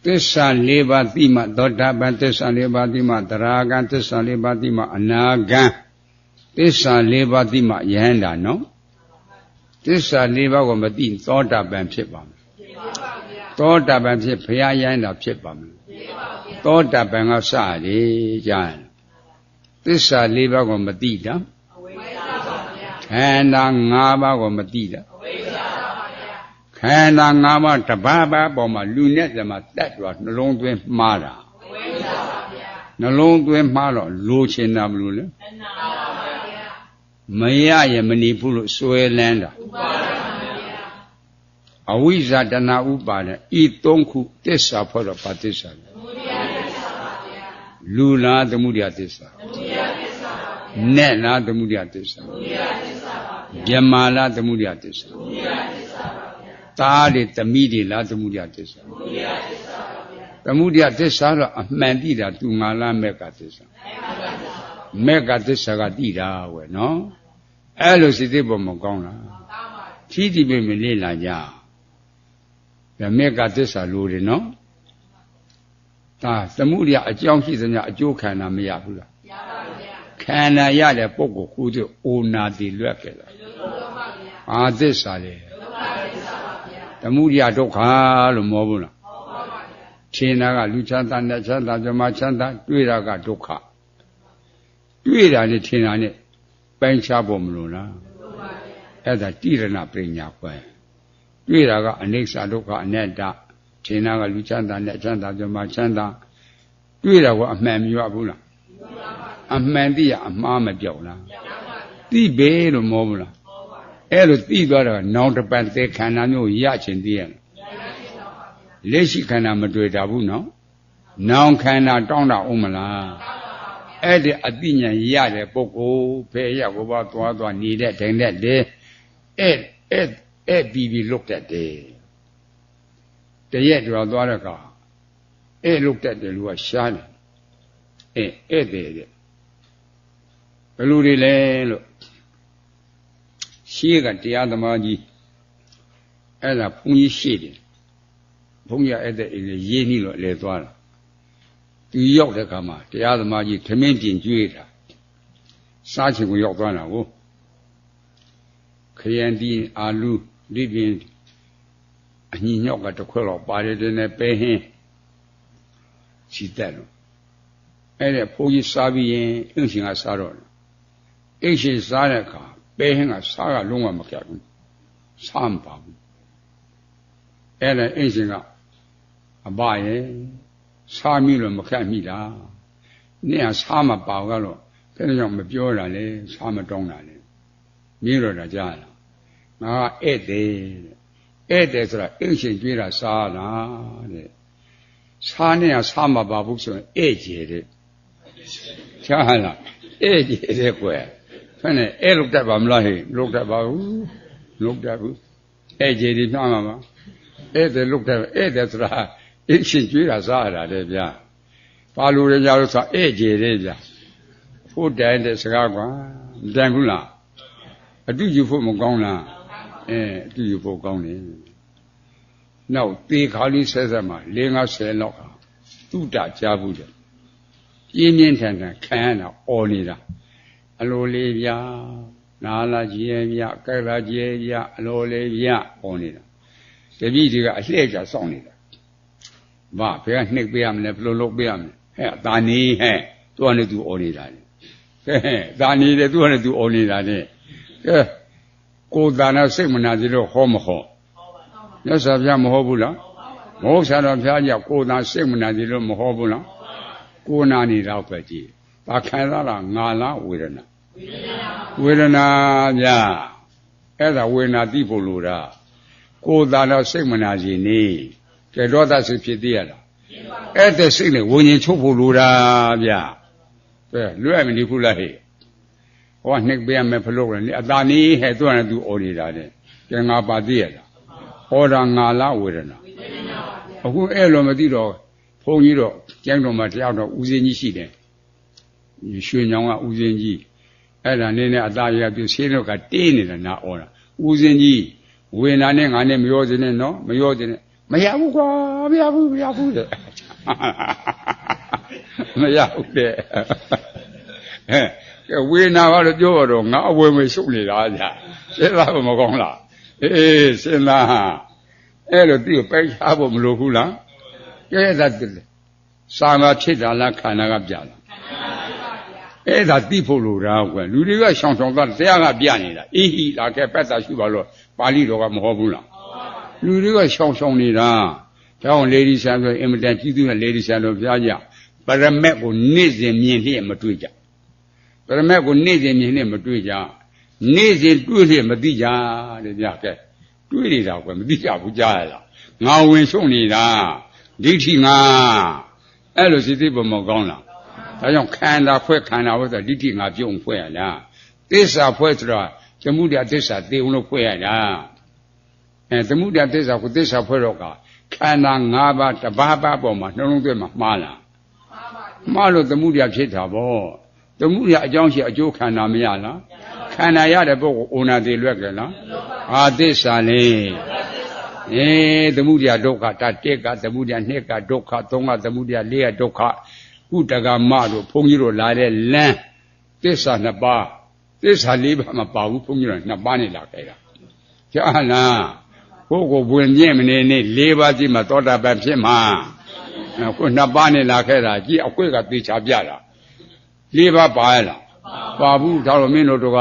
သစ္စာ၄ပါးသိမှသောတာပန်သစ္စာ၄ပါးသိမှသရဂံသစ္စာ၄ပါးသိမှအနာဂံသစ္စာ၄ပါးသိမှယဟန္တာနော်သစ္စာ၄ပါးကိုမသိသောတာပန်ဖြစ်ပါမယ်သောတာပန်ဖြစ်ဘုရားယဟန္တာဖြစ်ပါမယ်သောတာပန်ကစရတယ်ကြားရင်သစ္စာ၄ပါးကိုမသိတာခန္ဓာ၅ပါးကိုမသိတာခန္ဓာ၅ပါးတပါးပါးပေါ်မှာလူနဲ့တည်းမှာတက်သွားနှလုံးသွင်းမှားတာနှလုံးသွင်းမှားတော့လိုချင်တာမလို့လေမရရမနေဘူးလို့စွဲလန်းတာအဝိဇ္ဇာတဏှာဥပါဒဤ၃ခုသစ္စာဖွဲ့တော့ပါသစ္စာလူလားသမုဒယသစ္စာနဲ့လားသမုဒယသစ္စာမြမာလားသမုဒယသစ္စာသားတွေသမီးတွေလားသမုဒယသစ္စာသမုဒယသစ္စာတော့အမှန်တိတာသူငါလားမေကသစ္စာမေကသစ္စာကတိတာဝယ်နော်အဲ့လိုစိတ်သိပေါ်မကောင်းလားထီးတိပဲမလေ့လာကြဒါမေကသစ္စာလို့တယ်နော်ဒါသမုဒယအကြောင်းရှိသမျှအကျိုးခန္ဓာမရဘူးလားရပါဗျာခန္ဓာရတဲ့ပုဂ္ဂိုလ်ကိုယ်တို့အိုနာတိလွတ်ကြလားအာသစ္စာလေသမုဒယဒုက္ခလို့မောဘူးလားထင်တာကလူချမ်းသာနဲ့ချမ်းသာဇမချမ်းသာတွေ့တာကဒုက္ခတွေ့တာနဲ့ထင်တာနဲ့ပိုင်းခြားဖို့မလို့လားအဲ့ဒါတိရဏပညာခွဲတွေ့တာကအနိစ္စဒုက္ခအနတ္တထင်တာကလူချမ်းသာနဲ့ချမ်းသာဇမချမ်းသာတွေ့တာကအမှန်မရဘူးလားအမှန်သိရအမှားမပြောက်လားသိပဲလို့မောဘူးလားအဲ့လိုသိသွားတာနောင်တပံသေခန္ဓာမျိုးရချင်သေးရဲ့လက်ရှိခန္ဓာမတွေ့တာဘူးနော်နောင်ခန္ဓာတောင်းတာအောင်မလားအဲ့ဒီအသိဉာဏ်ရတဲ့ပုဂ္ဂိုလ်ဖဲရဘဝသွားနေတဲ့တိုင်တဲ့လေအဲ့ပြီးလုတ်တတ်တယ်တရက်တော်သွားတဲ့ကအဲ့လုတ်တတ်တယ်လူကရှားတယ်အဲ့တဲ့ ဘယ်လိုတွေလဲလို့ရှေးကတရားသမားကြီးအဲ့ဒါဘုန်းကြီးရှေ့တယ်ဘုန်းကြီးအဲ့တဲ့ရေးနှီးလို့လဲသွားတာသူရောက်တဲ့အခါမှာတရားသမားကြီးထမင်းပြင်ကျွေးတာစားချင်ကိုရောက်သွားတာကိုခရမ်းတီးအာလူဒီပြင်အညီညောက်ကတစ်ခွက်တော့ပါတယ်တဲ့နဲ့ပဲဟင်းချီတက်လို့အဲ့ဒါဘုန်းကြီးစားပြီးရင်အင်းရှင်ကစားတော့အိတ်ရှင်စားတဲ့အခါပဲဟင်းကစားကလုံးဝမကြဘူးစားမပါဘူးအဲ့ဒါအင်းရှင်ကအဘရဲ့စားမိလို့မခက်မိတာနေ့ကစားမပါကတော့ဘယ်ကြောင့်မပြောတာလဲစားမတောင်းတာလဲမြင်တော့တာကြားလားငါကဧည့်သည်ဆိုတာအင်းရှင်ကြွေးတာစားလားတဲ့စားနဲ့ကစားမပါဘူးဆိုရင်ဧည့်ကျတဲ့ကြားလားဧည့်ကျတဲ့ကွယ်ဖက်နဲ့ဧည့်လို့တတ်ပါမလားဟဲ့လို့တတ်ပါဘူးလို့တတ်ဘူးဧည့်ကျဒီနှားမှာပါဧည့်သည်လို့တတ်ဧည့်သည်ဆိုတာအင်းရှင်ကြွေးတာစားရတာတဲ့ဗျာဘာလို့လဲကြလို့ဆိုဧည့်ကျတဲ့ဗျာဖို့တိုင်တဲ့စကားကွာမတိုင်ဘူးလားအတူယူဖို့မကောင်းလားအတူယူဖို့ကောင်းတယ်နောက်သေခါလေးဆက်ဆက်မှာ50လောက်သုတကြားဘူးတယ်ပြင်းပြင်းထန်ထန်ခံရတာអော်နေတာအလိုလေးဗျာနာလာကြီးရဲ့ဗျကဲလာကြီးရဲ့ဗျအလိုလေးဗျអော်နေတာတပည့်တွေကအလှည့်ကြစောင့်နေတာဘာဘယ်ကနှိပ်ပေးရမလဲဘယ်လိုလုပ်ပေးရမလဲဟဲ့ဒါနေဟဲ့သူကလည်းသူអော်နေတာလေကဲဒါနေတယ်သူကလည်းသူអော်နေတာလေကဲကိုယ်သာနာစိတ်မနာသေးလို့ဟောမဟောမြတ်စွာဘုရားမဟောဘူးလားမဟုတ်ဆရာတော်ဘုရားကြီးကိုယ်သာစိတ်မနာသေးလို့မဟောဘူးလားကိုယ်နာနေတော့ပဲကြည့်ဘာခံရတာငါလားဝေဒနာဝေဒနာဗျာအဲ့ဒါဝေဒနာသိဖို့လိုတာကိုယ်သာတော့စိတ်မနာစီနေကဲဒေါသစိတ်ဖြစ်သေးရလားအဲ့တဲ့စိတ်နဲ့ဝิญဉ်ချုပ်ဖို့လိုတာဗျာကဲလွယ်မနေဘူးလားဟဲ့ဟောနှိပ်ပေးရမယ်ဖလို့လည်းအသာနေဟဲ့သူကလည်းသူអော်နေတာတဲ့ကဲငါပါသေးရလားဟောတာငါလားဝေဒနာအခုအဲ့လိုမသိတော့ဘုန်းကြီးတော့ကျမ်းတော်မှာတရားတော်ဦးစင်းကြီးရှိတယ်ရွှေညောင်ကဦးစင်းကြီးအဲ့ဒါနဲ့အသားရပြဆေးတော့ကတေးနေတာနာអော်တာဦးစင်းကြီးဝေဒနာနဲ့ငါနဲ့မရောစင်းနဲ့နော်မရောစင်းနဲ့မရဘူးကွာမရဘူးတဲ့မရဘူးတဲ့ဝေဒနာကတော့ပြောတော့ငါအဝယ်မရှုပ်နေတာဗျာစဉ်းစားဖို့မကောင်းလားစဉ်းစားအဲ့လိုသူ့ကိုပိုက်ချဖို့မလိုဘူးလားကဲဒါစာမဖြစ်တာလားခန္ဓာကပြလားအဲ့ဒါသိဖို့လိုတာကွယ်လူတွေကရှောင်သွားတရားကပြနေတာအေးဟိလာခဲ့ပတ်တာရှိပါလို့ပါဠိတော်ကမဟောဘူးလားလူတွေကရှောင်နေတာကြောင်းလေဒီဆန်ဆိုအင်မတန်ကြီးသူနဲ့လေဒီဆန်တို့ဖျားကြပရမက်ကိုနေ့စဉ်မြင်လျက်မတွေ့ကြပရမက်ကိုနေ့စဉ်မြင်လျက်မတွေ့ကြနေ့စဉ်တွေ့လျက်မသိကြတဲ့ဗျာကဲတွေ့နေတာကွယ်မသိကြဘူးကြားရလားငါဝင်ရှုံနေတာဒိဋ္ဌိငါအဲ့လိုစိတ်သိပုံမကောင်းလားဒါကြောင့်ခန္ဓာဖွဲ့ခန္ဓာဖွဲ့ဆိုဒိဋ္ဌိငါပြုံဖွဲ့ရလားသစ္စာဖွဲ့ဆိုတာသမုဒယသစ္စာသိအောင်လို့ဖွဲ့ရတာသမုဒယသစ္စာကိုသစ္စာဖွဲ့တော့ကခန္ဓာ၅ပါးတပါးပါးပေါ်မှာနှလုံးသွင်းမှာမှားလားမှားလို့သမုဒယဖြစ်တာပေါ့သမုဒယအကြောင်းရှိအကျိုးခန္ဓာမရလားခန္ဓာရတဲ့ပုဂ္ဂိုလ်အိုနာသေးလွက်ကြလားဟာသစ္စာလေသမုဒယဒုက္ခတ1ကသမုဒယ2ကဒုက္ခ3ကသမုဒယ4ကဒုက္ခကုတကမတို့ဘုန်းကြီးတို့လာတဲ့လမ်းသစ္စာ2ပါးသစ္စာ4ပါးမပါဘူးဘုန်းကြီးတို့2ပါးနဲ့လာခဲ့တာကြားလားကိုယ်ကိုဝင်ပြည့်မနေနဲ့4ပါးကြည့်မှသောတာပန်ဖြစ်မှာခု2ပါးနဲ့လာခဲ့တာကြည့်အခွင့်ကသေချာပြတာ4ပါးပါရလားပါဘူးဒါတော့မင်းတို့က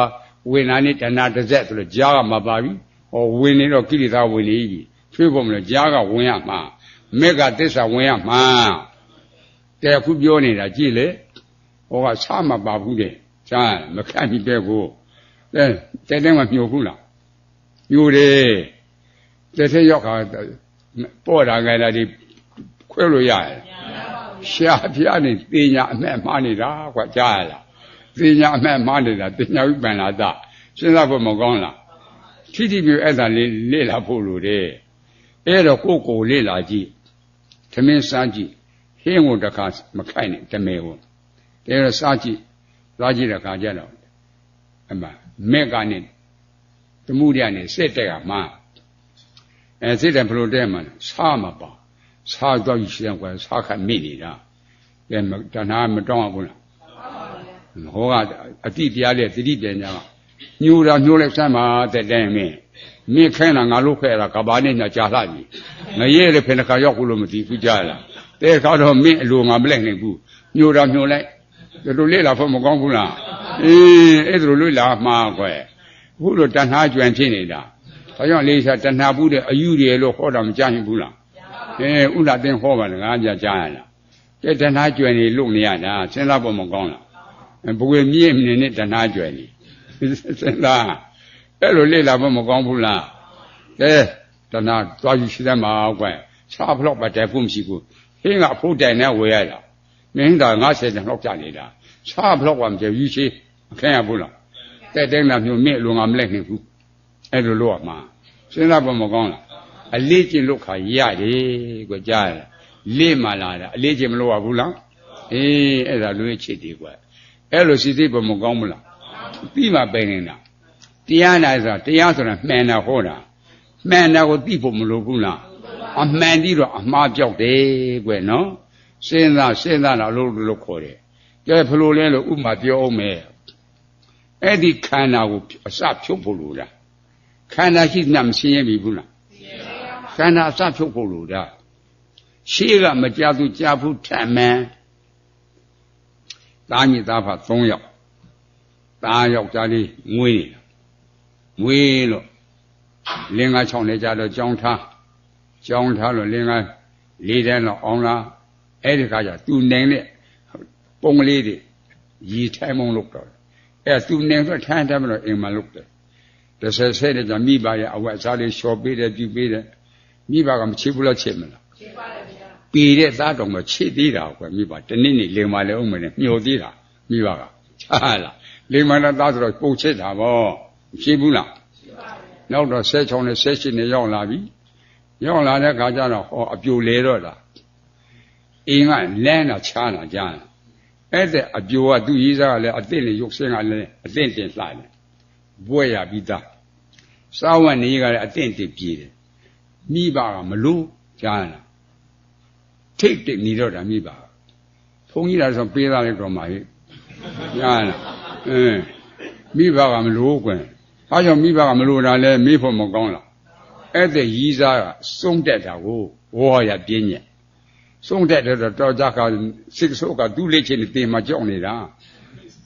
ဝေနာနဲ့တဏှာတစ်ဆက်ဆိုလို့ကြားကမပါဘူးဟောဝင်နေတော့ကိလေသာဝင်နေပြီချွေးဖို့မလို့ကြားကဝင်ရမှာမေကသစ္စာဝင်ရမှာတဲ့ခုပြောနေတာကြည့်လေဟောကဆမပါဘူးတဲ့ကြားမခန့်ပြီးတဲ့ကိုတဲ့တဲ့မှညှို့ဘူးလားညှို့တယ်တဲ့တဲ့ရောက်ခါပေါ်တာငယ်တာဒီခွဲလို့ရတယ်ရှားဖျားနေတင်ညာအမဲ့မှားနေတာကွာကြားရလားတင်ညာအမဲ့မှားနေတာတင်ညာဥပ္ပန္နာသစဉ်းစားဖို့မကောင်းလားထိတိမျိုးအဲ့ဒါလေးလေ့လာဖို့လိုတယ်အဲ့တော့ကိုယ်လေ့လာကြည့်သမင်းစားကြည့်ဟင်းကိုတစ်ခါမခိုက်နဲ့တမဲကိုဒါတော့စားကြည့်တဲ့ခါကျတော့ မဲ့ကနေတမှုရနဲ့စစ်တဲ့ကမှစစ်တယ်ဘလို့တဲ့မှစားမပါစားတော့ရှိတယ်ကွာစားခတ်မိနေတာကဲတဏှာမတောင်းဘူးလားဟောကအတိတရားတဲ့သတိပညာညိုတာညိုလိုက်စမ်းပါတဲ့တဲ့မင်းခဲတာငါလို့ခဲတာကဘာနဲ့ညာကြာလှပြီငရဲလေဖင်တစ်ခါရောက်ဘူးလို့မသိဘူးကြားလားတဲ့ခါတော့မင်းအလိုငါမလိုက်နိုင်ဘူးညိုတာညိုလိုက်တို့လေးလာဖို့မကောင်းဘူးလားအဲ့ဒါလိုလာမှာကွယ်အခုလိုတဏှာကျွမ်းဖြစ်နေတာဒါကြောင့်လေးစားတဏှာပူတဲ့အယူတွေလို့ဟောတာမကြားရင်ဘူးလားဥလာသိဟောပါလေငါကြားရလားကဲတဏှာကျွမ်းနေလို့နေရတာစဉ်းစားဖို့မကောင်းလားဘဝမြင့်မြင့်နဲ့တဏှာကျွမ်းနေစဉ်းစားအဲ့လိုလေးလာဖို့မကောင်းဘူးလားကဲတဏှာသွားယူရှိသမှာကွယ်ခြားဖလောက်ပါတဲ့ဖို့မရှိဘူးဟင်းကအဖို့တိုင်နဲ့ဝေရတာမင်းသာ90တန်လောက်ကြနေတာခြားဖလောက်ကမကြယူရှိအခင်းရဘူးလားတဲ့တဲ့နာမျိုးမြင့်လုံငါမလဲနိုင်ဘူးအဲ့လိုလို့မှာစဉ်းစားဖို့မကောင်းလားအလေးကျင့်လို့ခါရတယ်ကွကြားရလေးမှလာတာအလေးကျင့်မလို့ရဘူးလားအဲ့ဒါလွေးချစ်တယ်ကွအဲ့လိုစီစိတ်ဖို့မကောင်းဘူးလားပြီးမှပဲနေတာတရားနာဆိုတာတရားဆိုတာမှန်တာဟောတာမှန်တာကိုသိဖို့မလိုဘူးလားအမှန်ပြီးတော့အမှားပြောက်တယ်ကွနော်စဉ်းစားတာလို့ခေါ်တယ်ကဲဘလို့လဲလို့ဥမာပြောအောင်မယ်အဲ့ဒီခန္ဓာကိုအစဖြုတ်ဖို့လို့လားခန္ဓာရှိမှမရှင်းရပြီဘူးလားခန္ဓာအစဖြုတ်ဖို့လို့လားရှေးကမကြသူကြားဘူးထမှန်သားညီသားဖ3ယောက်သားယောက်ျားလေးငွေးလို့လင်းကား6နဲ့ကြတော့ကြောင်းထားလို့လင်းကား4တန်းတော့အောင်လားအဲ့ဒီခါကျသူနိုင်တဲ့ပုံကလေးတွေရီထိုင်မုံလုပ်တော့အဲ့သူနိုင်တော့ထိုင်တယ်မလို့အိမ်မှာလုပ်တယ်30ဆဲတဲ့ကြမိဘရဲ့အဝတ်စားလေးလျှော်ပေးတယ်ပြုပေးတယ်မိဘကမချစ်ဘူးလားချစ်မလားချစ်ပါတယ်ဗျာပေတဲ့သားတော်မချစ်သေးတာကွယ်မိဘတနေ့နေ့လိမ်မာလဲအောင်မယ်မျောသေးတာမိဘကချားလားလိမ်မာတဲ့သားဆိုတော့ပုံချစ်တာဗောမချစ်ဘူးလားချစ်ပါတယ်နောက်တော့16နဲ့18နဲ့ရောက်လာပြီရောက်လာတဲ့ခါကျတော့ဟောအပြိုလဲတော့တာအိမ်ကလမ်းတာချားတာကြားတယ်အဲ့တဲ့အပြိုကသူ့ရေးစားကလည်းအသင့်နဲ့ရုပ်ဆင်းကလည်းအသင့်တင်လှတယ်ဘွဲ့ရပြီးသားစားဝတ်နေကလည်းအသင့်တင်ပြေးတယ်မိဘကမလို့ကြားလားထိတ်တိတ်နေတော့တာမိဘဘုန်းကြီးလာဆိုပေးသားလိုက်တော့မှဟဲ့ကြားလားမိဘကမလို့ကွယ်အားကြောင့်မိဘကမလို့တာလဲမေးဖို့မကောင်းလားအဲ့တဲ့ရေးစားကစုံတက်တာကိုဝေါ်ရပြင်းညက်ဆုံးတဲ့တော့ကြကစိတ်ဆိုးကသူ့လက်ချင်းနဲ့တင်မှကြောက်နေတာ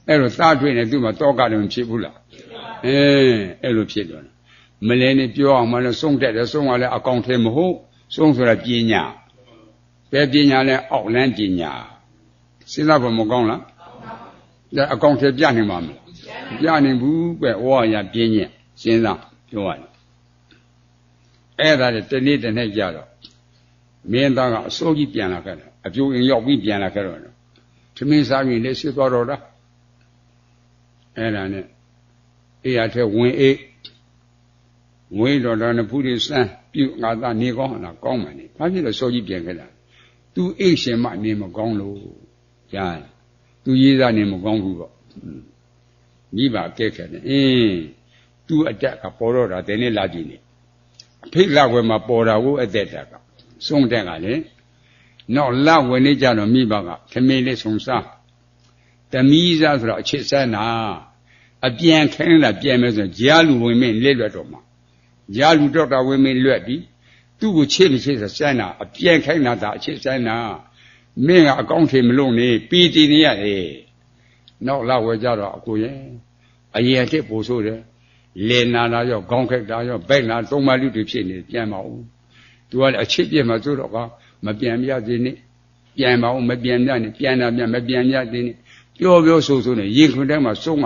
အဲ့လိုသားတွေ့နေသူ့မှာတောကလည်းမဖြစ်ဘူးလားအဲ့လိုဖြစ်တော့မလဲနေပြောအောင်မလဲဆုံးတဲ့တယ်ဆုံးကလည်းအကောင်ထဲမဟုတ်ဆုံးဆိုတာပညာပဲပညာလဲအောက်လန်းပညာစဉ်းစားဖို့မကောင်းလားဒါအကောင်ထဲပြနေမှာမလားပြနေဘူးပဲဩဝါရပညာစဉ်းစားပြောရတယ်အဲ့ဒါတနေ့တစ်နေ့ကြတော့မင်းသားကအစိုးကြီးပြန်လာခဲ့တယ်အပြိုရင်ရောက်ပြီးပြန်လာခဲ့တော့ထမင်းစားပြီးလက်ရှိသွားတော့တာအဲ့ဒါနဲ့အေးရထဲဝင်အေးငွေတော်တော်နဲ့ဖူးရီစမ်းပြုငါသားနေကောင်းလားကောင်းမှနေဘာဖြစ်လို့စိုးကြီးပြန်ခဲ့တာသူအိတ်ရှင်မှနေမကောင်းလို့ကြားသူရေးစားနေမကောင်းဘူးပေါ့မိဘကဲခဲ့တယ်သူအတက်ကပေါ်တော့တာတနေ့လာကြည့်နေအဖိတ်လာဝဲမှာပေါ်တာကိုအသက်တက်ကဆုံးတဲ့ကလေနောက်လဝင်နေကြတော့မိဘကသမီးလေးဆုံးစားသမီးစားဆိုတော့အချစ်ဆန်းတာအပြန်ခိုင်းတာပြန်မယ်ဆိုရင်ဂျာလူဝင်မင်းလက်လွတ်တော့မှာဂျာလူတော့တာဝင်မင်းလွတ်ပြီးသူ့ကိုချစ်မချစ်ဆိုစမ်းတာအပြန်ခိုင်းတာဒါအချစ်ဆန်းတာမင်းကအကောင်းထေမလို့နေပြီးတည်နေရတယ်နောက်လဝဲကြတော့အကိုရဲ့အရင်အစ်ပို့ဆိုးတယ်လေနာလာရောခေါင်းခက်တာရောဘိုက်နာသုံးမလူတွေဖြစ်နေပြန်ပါဦးသူကလည်းအချစ်ပြည့်မှာသို့တော့ကမပြန်ပြသေးနဲ့ပြန်ပါဦးမပြန်ပြနဲ့ပြန်တာပြန်မပြန်ပြသေးနဲ့ပြောဆိုနဲ့ရင်ခွန်းထဲမှာစုံးက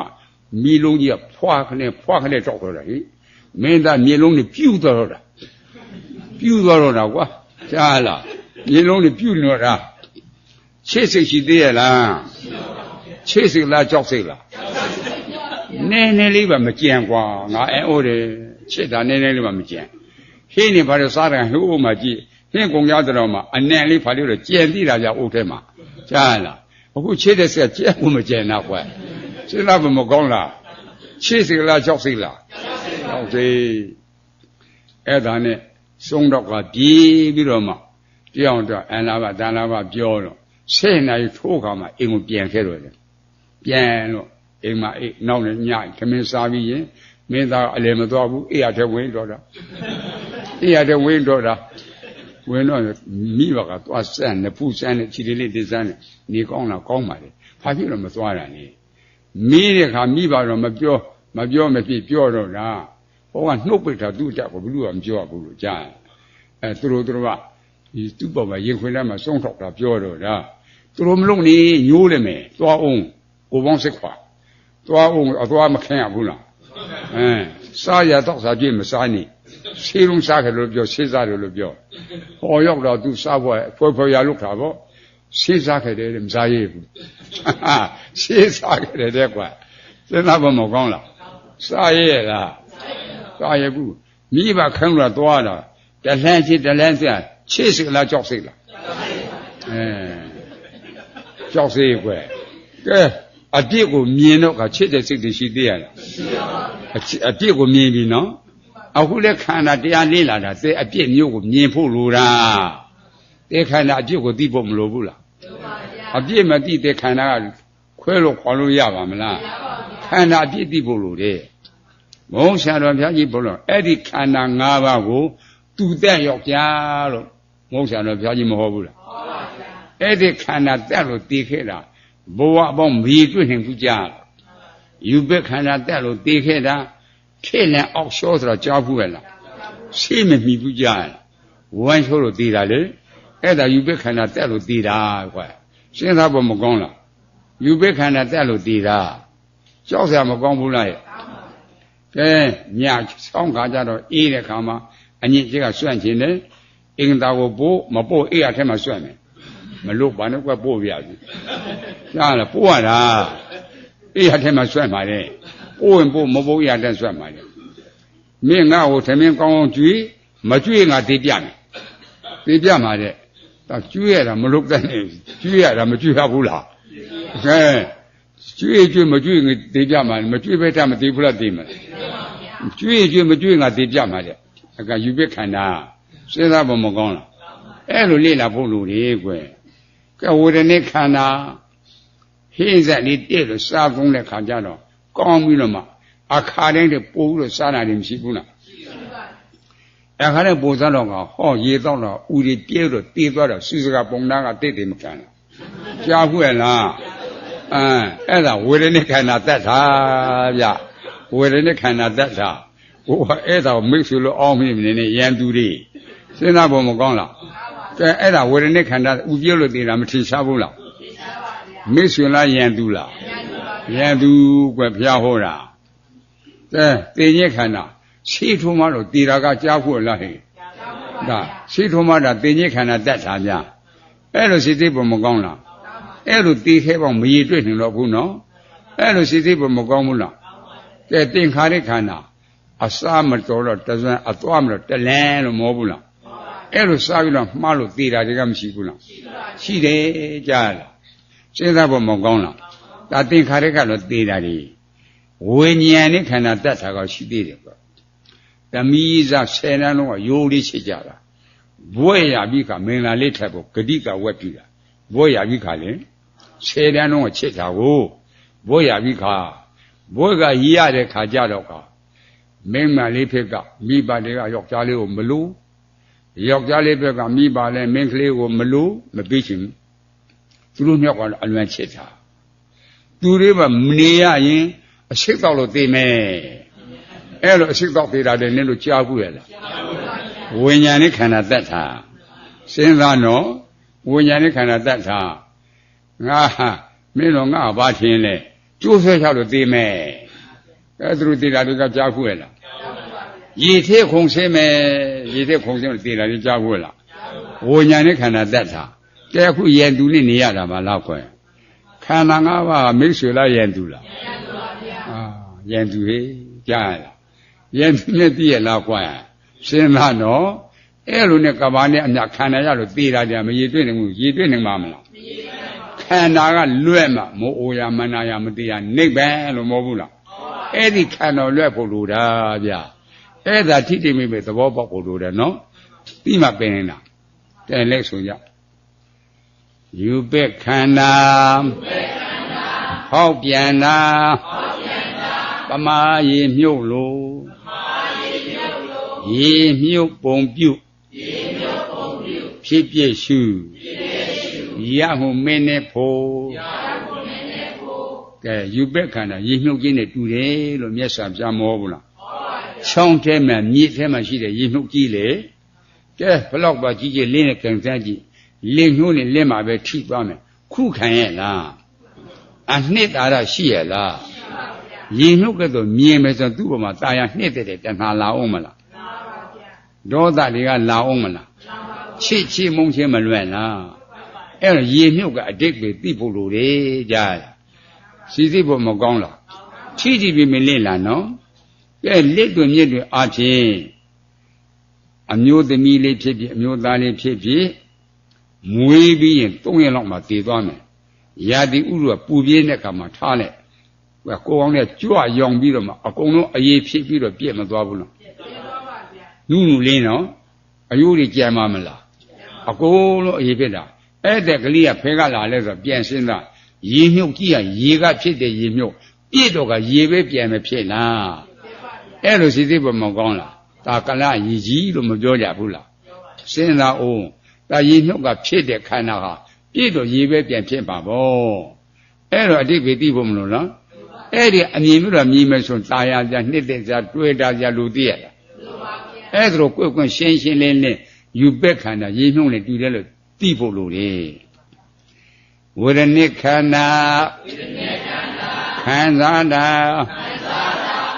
မီလုံးကြီးကဖွာခနဲ့တောက်တော့တာဟိမင်းသားမြေလုံးနဲ့ပြူသွားတော့တာကွာကြားလားမြေလုံးနဲ့ပြူနေတော့တာချစ်စိတ်ရှိသေးရဲ့လားချစ်စိတ်လားကြောက်စိတ်လားနည်းနည်းလေးပါမကြံကွာငါအိုးတယ်ချစ်တာနည်းနည်းလေးပါမကြံဟင်းနေဘာလို့စားတယ်ဟိုးမှကြည့်ဟင်းကုန်ကြတော့မှအနံလေးဖာလို့တော့ကြံသိတာကြအိုးထဲမှာကြားလားအခုချစ်တဲ့ဆက်ကြံဖို့မကြံတော့ကွာစဉ်းစားဖို့မကောင်းလား七岁了教岁了教岁အဲ့ဒါနဲ့ဆုံးတော့ကပြေးပြီးတော့မှပြောင်းတော့အနာဘတန်လာဘပြောတော့10 နာရီထိုးခါမှအိမ်ကိုပြန်ခဲ့တော့တယ်ပြန်လို့အိမ်မှာအိမ်နောက်နဲ့ညခမင်းစားပြီးရင်မင်းသားအလည်းမသွားဘူးအိရတဲ့ဝင်းတော့တာအိရတဲ့ဝင်းတော့တာဝင်တော့မိဘကသွားစမ်းနဲ့ဖူးစမ်းနဲ့ခြေလေးတစ်စမ်းနဲ့နေကောင်းလားကောင်းပါလေဘာဖြစ်လို့မသွားတာလဲမိတဲ့ခါမိဘတော့မပြောမဖြစ်ပြောတော့တာဟောကနှုတ်ပိတ်တာသူ့တက်ကိုဘလို့မပြောဘူးလို့ကြားသူတို့ကဒီသူ့ပေါ်မှာရင်ခွင်ထဲမှာဆုံးထောက်တာပြောတော့တာသူတို့မလုံးနေညိုးလိမ့်မယ်သွားအောင်ကိုပေါင်းစစ်ခွာသွားအောင်အသွားမခင်ရဘူးလားစားရတော့စားကြည့်မစားနေဆေးလုံးစားကြလို့ပြောဆေးစားတယ်လို့ပြောဟောရောက်တော့သူစားဖို့ဖွယ်ရလို့ခါပေါ့ဆေးစားခဲ့တယ်မစားရဘူးဆေးစားခဲ့တယ်ကွာစဉ်းစားဖို့မကောင်းလားစားရလားစားရဘူးမိဘခံလို့သွားတာတလန်းချစ်တလန်းဆက်ချစ်စိတ်လားကြောက်စိတ်လားကြောက်စိတ်ကွယ်ကဲအပြစ်ကိုမြင်တော့ကချစ်တဲ့စိတ်တွေရှိသေးရလားအပြစ်ကိုမြင်ပြီနော်အခုလည်းခန္ဓာတရားလေးလာတာသေအပြစ်မျိုးကိုမြင်ဖို့လိုတာသေခန္ဓာအပြစ်ကိုသိဖို့မလိုဘူးလားအပြစ်မသိတဲ့ခန္ဓာကခွဲလို့ခွာလို့ရပါမလားခန္ဓာအပြစ်သိဖို့လိုတယ်ဘုန်းဆရာတော်ဘုရားကြီးဘုန်းတော်အဲ့ဒီခန္ဓာ၅ပါးကိုသူတက်ယောက်ျားလို့ဘုန်းဆရာတော်ဘုရားကြီးမဟုတ်ဘူးလားဟုတ်ပါဗျာအဲ့ဒီခန္ဓာတက်လို့တည်ခဲ့တာဘဝအပေါင်းမီတွေ့နေဘူးကြားယူဘက်ခန္ဓာတက်လို့တည်ခဲ့တာခေလန်အောက်လျှောဆိုတာကြားဘူးပဲလားရှိမမီဘူးကြားဝမ်းလျှောလို့တည်တာလေအဲ့ဒါယူဘက်ခန္ဓာတက်လို့တည်တာကွာစဉ်းစားဖို့မကောင်းလားယူဘက်ခန္ဓာတက်လို့တည်တာကြောက်စရာမကောင်းဘူးလားကဲညဆောင်းခါကြတော့အေးတဲ့ခါမှာအညစ်ကြေးကစွန့်ခြင်းနဲ့အင်္ဂါကိုပို့မပို့အေးရထဲမှာစွန့်မယ်မလို့ဘာနဲ့ကွပို့ပြရစီကြားလားပို့ရတာအေးရထဲမှာစွန့်ပါလေပို့ရင်ပို့မပို့အေးရထဲစွန့်ပါလေမင်းငါ့ကိုသမင်းကောင်းအောင်ကြွေးမကြွေးငါတေးပြမယ်တေးပြမှာတဲ့ဒါကြွေးရတာမလုပ်တဲ့ကြွေးရတာမကြွေးရဘူးလားကဲကြွေးမကြွေးငါတေးပြမှာမကြွေးပဲတမတေးဘူးလားတေးမှာကြွေးမကြွေးငါတေးပြမှာတဲ့အကယူပခန္ဓာစဉ်းစားဖို့မကောင်းလားအဲ့လိုလေ့လာဖို့လိုတယ်ကွယ်ကဲဝေဒနေခန္ဓာဟိစက်လေးတည့်လို့စားကုန်တဲ့ခါကျတော့ကောင်းပြီးတော့မှအခါတိုင်းတည်းပိုးလို့စားတာတွေမရှိဘူးလားအခါတိုင်းပိုးစားတော့ကဟောရေတော့တော့ဥတွေပြဲတော့တေးသွားတော့စုစကပုံနာကတိတ်တယ်မခံလားကြားဘူးရဲ့လားအဲ့ဒါဝေဒနေခန္ဓာတတ်တာဗျဝေဒနေခန္ဓာတတ်တာဟိုအဲ့ဒါမိတ်ဆွေလို့အောင်းမိနေနေရန်သူတွေစဉ်းစားဖို့မကောင်းလားကဲအဲ့ဒါဝေဒနေခန္ဓာဥပြည့်လို့တည်တာမထင်ရှားဘူးလားထင်ရှားပါဗျာမိတ်ဆွေလားရန်သူလားရန်သူကွယ်ဖျားဟောတာကဲသိညက်ခန္ဓာရှိထုံးမလို့တည်တာကကြားဖို့လားဟဲ့ဒါရှိထုံးမတာသိညက်ခန္ဓာတတ်တာဗျာအဲ့လိုစိတ်သိဖို့မကောင်းလားအဲ့လိုတည်ခဲပေါင်းမရည်တွေ့နေတော့ဘူးနော်အဲ့လိုစိတ်သိဖို့မကောင်းဘူးလားကဲသင်္ခါရခန္ဓာအစားမတော်တော့တစံအသွားမတော့တလန်းလို့မဟုတ်ဘူးလားအဲ့လိုစားပြီးတော့မှားလို့သေတာတွေကမရှိဘူးလားရှိတယ်ကြားလားစဉ်းစားဖို့မကောင်းလားဒါသင်္ခါရကတော့သေတာတွေဝိညာဉ်နဲ့ခန္ဓာတတ်တာကရှိသေးတယ်ကွာသမီးစား10တန်းလုံးကရိုးလေးချစ်ကြတာဘွဲ့ရပြီးခါမင်္ဂလာလေးထပ်ဖို့ဂတိကဝက်ပြီလားဘွဲ့ရပြီးခါလေ10တန်းလုံးကချစ်တာကိုဘွဲ့ရပြီးခါဘွဲ့ကရည်ရတဲ့ခါကြတော့ကမင်းမလေးဖက်ကမိဘတွေကယောက်ျားလေးကိုမလို့ယောက်ျားလေးဖက်ကမိဘလည်းမင်းကလေးကိုမလို့မပေးချင်သူတို့မြောက်ကအလွန်ချစ်တာသူတွေမှမနေရရင်အရှိတ်တော့လို့သိမယ်အဲ့လိုအရှိတ်တော့သေးတာလည်းနင်းတို့ကြားဘူးရလားဝိညာဉ်နဲ့ခန္ဓာတတ်တာစဉ်းစားနော်ဝိညာဉ်နဲ့ခန္ဓာတတ်တာငါမင်းတို့ငါဘာထင်လဲကျိုးဆွဲချလို့သိမယ်အဲ့သူတို့သေတာတွေကကြားဘူးရလားရေထဲခုံဆင်းမယ်ရေထဲခုံဆင်းလို့သေတာတွေကြားဘူးရလားဝိညာဉ်နဲ့ခန္ဓာတတ်တာကဲအခုယဉ်သူနဲ့နေရတာမလားခွဲခန္ဓာ၅ပါးမိတ်ဆွေလားယဉ်သူလားယဉ်သူဟေးကြားရလားယဉ်သူနဲ့သိရလားခွဲစဉ်းစားတော့အဲ့လိုနဲ့ကဘာနဲ့အမြခန္ဓာရလို့သေတာတွေမရေတွေ့နိုင်ဘူးရေတွေ့နိုင်မှာမလားခန္ဓာကလွဲ့မှမိုးအိုရမနာရမသိရနိဗ္ဗာန်လို့မဟုတ်ဘူးလား အဲ့ဒီခန္ဓာလွတ်ဖို့လိုတာဗျအဲ့ဒါထိတိမိမိသဘောပေါက်ဖို့လိုတယ်နော်ပြီးမှပင်နေတာတဲ့လက်ဆိုကြယူပက်ခန္ဓာဟောက်ပြန်တာပမာရေမြုပ်လို့ရေမြုပ်ပုံပြုဖြစ်ပြည့်ရှုရမှုမင်းနဲ့ဖို့ကဲယူပက်ခန္ဓာရေမြုပ်ခြင်းနဲ့တူတယ်လို့မြတ်စွာဘုရားမောဘူးလားချောင်းထဲမှာမြစ်ထဲမှာရှိတဲ့ရေမြုပ်ကြီးလေကဲဘလောက်ပါကြီးကြီးလင်းနဲ့ကန်စမ်းကြည့်လင်းညိုးနဲ့လင်းမှာပဲထိသွားမယ်ခုခံရဲ့လားအနှစ်သာရရှိရဲ့လားရေမြုပ်ကတော့မြင်မယ်ဆိုသူ့ဘုံမှာตายရနှစ်တဲ့တဏှာလာအောင်မလားဒေါသတွေကလာအောင်မလားချစ်ချစ်မုန်းချင်းမလွယ်လားအဲ့တော့ရေမြုပ်ကအတိတ်ပဲသိဖို့လိုတယ်ကြားစီစိဖို့မကောင်းလားထိထိပြမလင့်လားနော်ကဲလက်တွင်မြစ်တွင်အားဖြင့်အမျိုးသမီးလေးဖြစ်ဖြစ်အမျိုးသားလေးဖြစ်ဖြစ်မွေးပြီးရင်3ရက်လောက်မှတည်သွားမယ်ရာသီဥတုကပူပြင်းတဲ့အခါမှာထားလိုက်ကိုယ်ကောင်းနဲ့ကြွရောင်ပြီးတော့မှအကုန်လုံးအေးဖြစ်ပြီးတော့ပြည့်မသွားဘူးနော်နူးနူးလေးနော်အယိုးတွေကြံမှာမလားအကုန်လုံးအေးဖြစ်တာအဲ့တဲ့ကလေးကဖဲကလာလဲဆိုပြန်ရှင်းတာရေမြုပ်ကြီးကရေကဖြစ်တဲ့ရေမြုပ်ပြည့်တော့ကရေပဲပြန်မဖြစ်လားအဲ့လိုစီစိတ်ပေါ်မကောင်းလားဒါကလရေကြီးလို့မပြောကြဘူးလားစဉ်းစားအောင်ဒါရေမြုပ်ကဖြစ်တဲ့ခန္ဓာဟာပြည့်တော့ရေပဲပြန်ဖြစ်ပါဘောအဲ့တော့အတိတ်ပဲသိဖို့မလို့နော်အဲ့ဒီအမြင်မျိုးတော့မြင်မယ်ဆိုตายရကြနှစ်သက်ကြတွေ့တာကြလူသိရတာအဲ့ဒါတော့ကိုယ်ကွန်းရှင်းရှင်းလင်းလင်းယူပက်ခန္ဓာရေမြုပ်နဲ့တူတယ်လို့သိဖို့လိုတယ်ဝေဒနိခန္ဓာခံစားတာ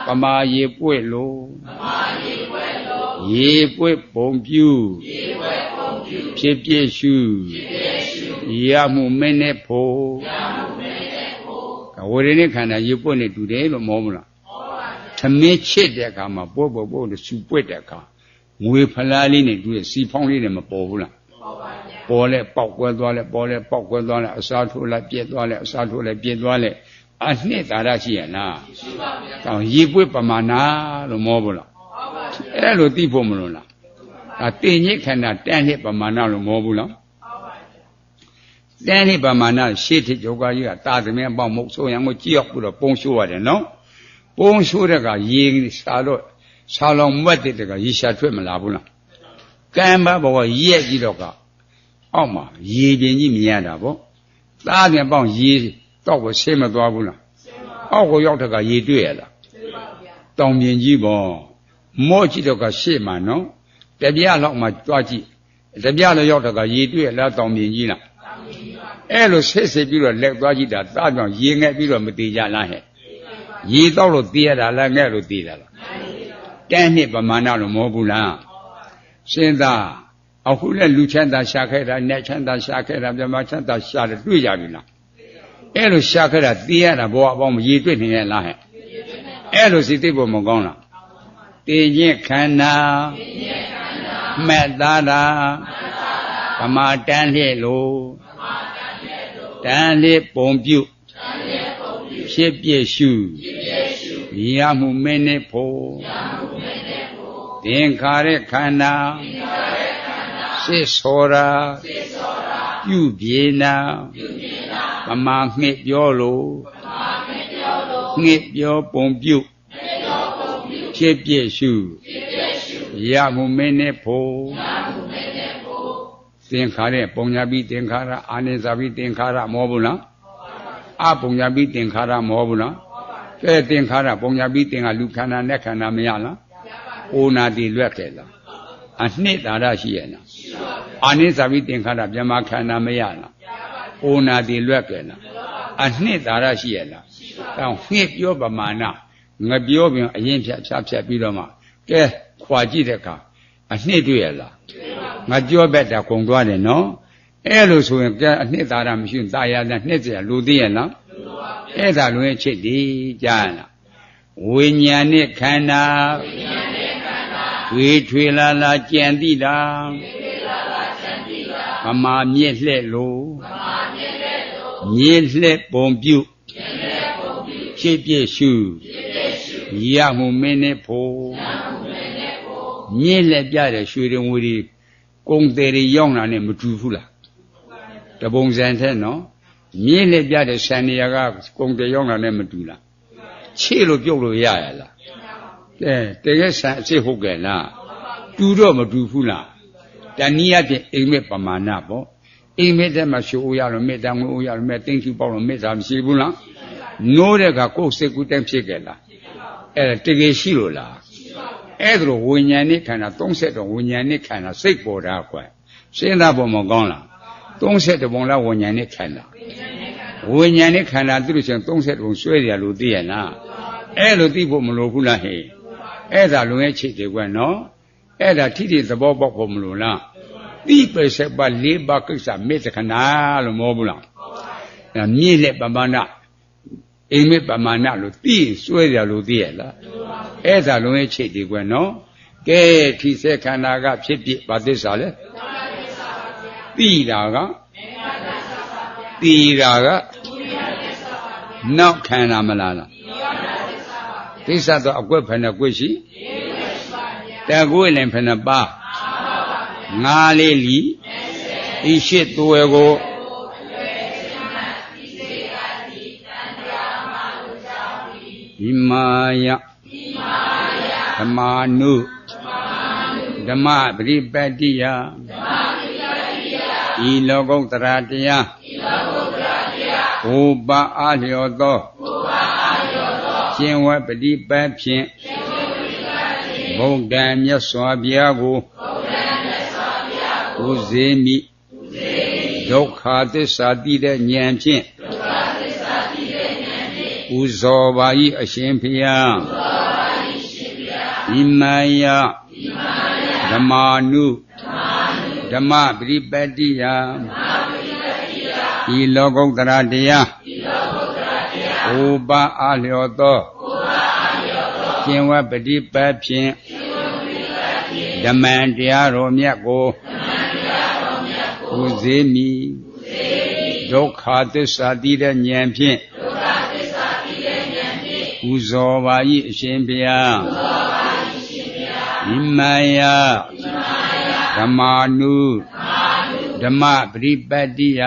ပမာရေပွေ့လို့ရေပွေ့ပုံပြုဖြစ်ပြည့်ရှုရမှုမင်းနဲ့ဖို့ဝေဒနိခန္ဓာရေပွေ့နဲ့တူတယ်လို့မောမလားသမင်းချစ်တဲ့အခါမှာပို့လို့စူပွေ့တဲ့အခါငွေဖလားလေးနဲ့တူတဲ့စီဖောင်းလေးနဲ့မပေါ်ဘူးလားပေါ်လဲပေါက်ကွဲသွားလဲပေါ်လဲပေါက်ကွဲသွားလဲအစားထိုးလိုက်ပြက်သွားလဲအစားထိုးလိုက်ပြက်သွားလဲအနှစ်သာရရှိရလားရှိပါဗျာတောင်ရေပွေ့ပမာဏလို့မောဘူးလားအဲ့လိုသိဖို့မလို့လားဒါတင်ညိခန္ဓာတန်နှစ်ပမာဏလို့မောဘူးလားတန်နှစ်ပမာဏရှေ့ထစ်ယောဂကြီးကတာသမင်းပေါက်မုတ်ဆိုရံကိုကြည့်ရောက်ပြီးတော့ပုံရှိုးရတယ်နော်ပုံရှိုးတဲ့ကရေစားတော့ဆာလောင်မွက်တဲ့ကရေရှာထွက်မလာဘူးလားကံပါဘောရက်ကြီးတော့ကအောက်မှာရေပြင်းကြီးမြင်ရတာပေါ့သားပြန်ပေါက်ရေတော့ကိုဆင်းမသွားဘူးလားအောက်ကိုရောက်တဲ့ကရေတွေ့ရလားတောင်ပြင်ကြီးပေါ့မော့ကြည့်တော့ကရှေ့မှာနော်တပြက်လောက်မှတွားကြည့်တပြက်လောက်ရောက်တဲ့ကရေတွေ့လားတောင်ပြင်ကြီးလားအဲ့လိုဆက်စစ်ပြီးတော့လက်သွားကြည့်တာသားကြောင့်ရေငဲ့ပြီးတော့မတည်ကြလားဟဲ့ရေတော့လို့တည်ရတာလားငဲ့လို့တည်တာလားတန်းနှစ်ပမာဏလို့မဟုတ်ဘူးလားစဉ်းစားအခုလည်းလူချမ်းသာရှာခဲ့တာနဲ့ချမ်းသာရှာခဲ့တာမြမချမ်းသာရှာတယ်တွေ့ကြပြီလားအဲ့လိုရှာခဲ့တာတည်ရတာဘောအပေါင်းရေတွေ့နေရလားဟဲ့အဲ့လိုစိတ်သိဖို့မကောင်းလားတည်ခြင်းခန္ဓာမှတ်သားတာပမာတန်းလျက်လို့တန်းလျက်ပုံပြုဖြစ်ပြည့်ရှုရမှုမင်းနဲ့ဖို့သင်္ခါရခန္ဓာစစ်စောရာပြုပြေနာပမာငှက်ပြောလို့ငှက်ပြောပုံပြုဖြစ်ပြည့်ရှုရမှုမင်းနဲ့ဖို့သင်္ခါရပုံညာပြီးသင်္ခါရအာနိသပြီးသင်္ခါရမောဘူးလားအပုံညာပြီးသင်္ခါရမောဘူးလားကဲသင်္ခါရပုံညာပြီးသင်္ခါလူခန္ဓာနဲ့ခန္ဓာမရလားအိုနာတိလွတ်ခဲ့လားအနှစ်သာရရှိရဲ့လားအာနိသပြီးသင်္ခါရမြမခန္ဓာမရလားအိုနာတိလွတ်ခဲ့လားအနှစ်သာရရှိရဲ့လားတောင်းငှက်ပြောပမာဏငပြောပြန်အရင်ဖြတ်ပြီးတော့မှကဲခွာကြည့်တဲ့အခါအနှစ်တွေ့ရလားငါကြောဘက်တာကုန်သွားတယ်နော်အဲ့လိုဆိုရင်ကဲအနှစ်သာရမရှိရင်ตายရတဲ့နှစ်စရာလူသိရလားအဲ့ဒါလွင်ချစ်ဒီကြားလားဝိညာဉ်နဲ့ခန္ဓာထွေလာလာကြံတိတာဗမာမြစ်လှဲ့လို့မြစ်လှဲ့ပုံပြုဖြစ်ပြည့်ရှုရ ရမှုမင်းနဲ့ဖို့မြင့်လက်ပြတဲ့ရွှေတွေငွေတွေကုန်တယ်တွေရောက်လာနဲ့မတူဘူးလားတပုံစံထဲနော်မြင့်လက်ပြတဲ့ဆန်နေရာကကုန်တယ်ရောက်လာနဲ့မတူလားခြေလို့ပြုတ်လို့ရရလားတကယ်ဆန်အစ်စ်ဟုတ်ကဲ့လားတူတော့မတူဘူးလားတနည်းအားဖြင့်အိမ်မက်ပမာဏပေါ့အိမ်မက်ထဲမှာရှိုးရလို့မေတ္တာငွေရလို့မေတ္တာသိမ့်ချူပေါက်လို့မေတ္တာမရှိဘူးလားနိုးတဲ့ကကိုယ်စိတ်ကူးတိုင်းဖြစ်ကြလားအဲ့ဒါတကယ်ရှိလို့လားအဲ့ဒါလိုဝိညာဉ်နဲ့ခန္ဓာ30တော့ဝိညာဉ်နဲ့ခန္ဓာစိတ်ပေါ်တာကွယ်စဉ်းစားဖို့မကောင်းလား30ပုံလားဝိညာဉ်နဲ့ခန္ဓာဝိညာဉ်နဲ့ခန္ဓာသိလို့ရှိရင်30ပုံဆွဲရလို့သိရလားအဲ့လိုသိဖို့မလိုဘူးလားဟဲ့အဲ့ဒါလုံရဲ့ချိတ်တွေကွယ်နော်အဲ့ဒါထိတိသဘောပေါက်ဖို့မလိုလားတိပစ္စေပ၄ပါးကိစ္စမေတ္တခဏလို့မဟုတ်ဘူးလားမြင့်လက်ပမာဏအိမ်မက်ပမာဏလို့သိစွဲရလို့သိရလားအဲ့ဒါလုံးရဲ့ချိတ်တွေကွယ်နော်ကဲထိစေခန္ဓာကဖြစ်ဖြစ်ဘာသစ္စာလဲသိတာကသိတာကနောက်ခန္ဓာမလားသစ္စာတော့အကွက်ဖယ်နဲ့ကွက်ရှိတကွက်လည်းဖယ်နဲ့ပါငါလေးလီဤရှိသွဲကိုဒီမာယဓမ္မာနုဓမ္မပရိပတ္တိယဤလောကုတ္တရာတရားဘုပ္ပအားလျော်သောကျင့်ဝတ်ပฏิပတ်ဖြင့်ဗုဒ္ဓံမြတ်စွာဘုရားကိုဥစေမိဒုက္ခသစ္စာသိတဲ့ဉာဏ်ဖြင့်ဥဇောပါ၏အရှင်ဘုရားဣမယဓမ္မာနုဓမ္မပရိပတ္တိယဤလောကုတ္တရာတရားဥပအားလျော်သောကျင့်ဝတ်ပฏิပတ်ဖြင့်ဓမ္မံတရားတော်မြတ်ကိုဥစေမိဒုက္ခသစ္စာသိတဲ့ဉာဏ်ဖြင့်ဥဇောပါ၏အရှင်ဘုရားဣမယဓမ္မာနုဓမ္မပရိပတ္တိယ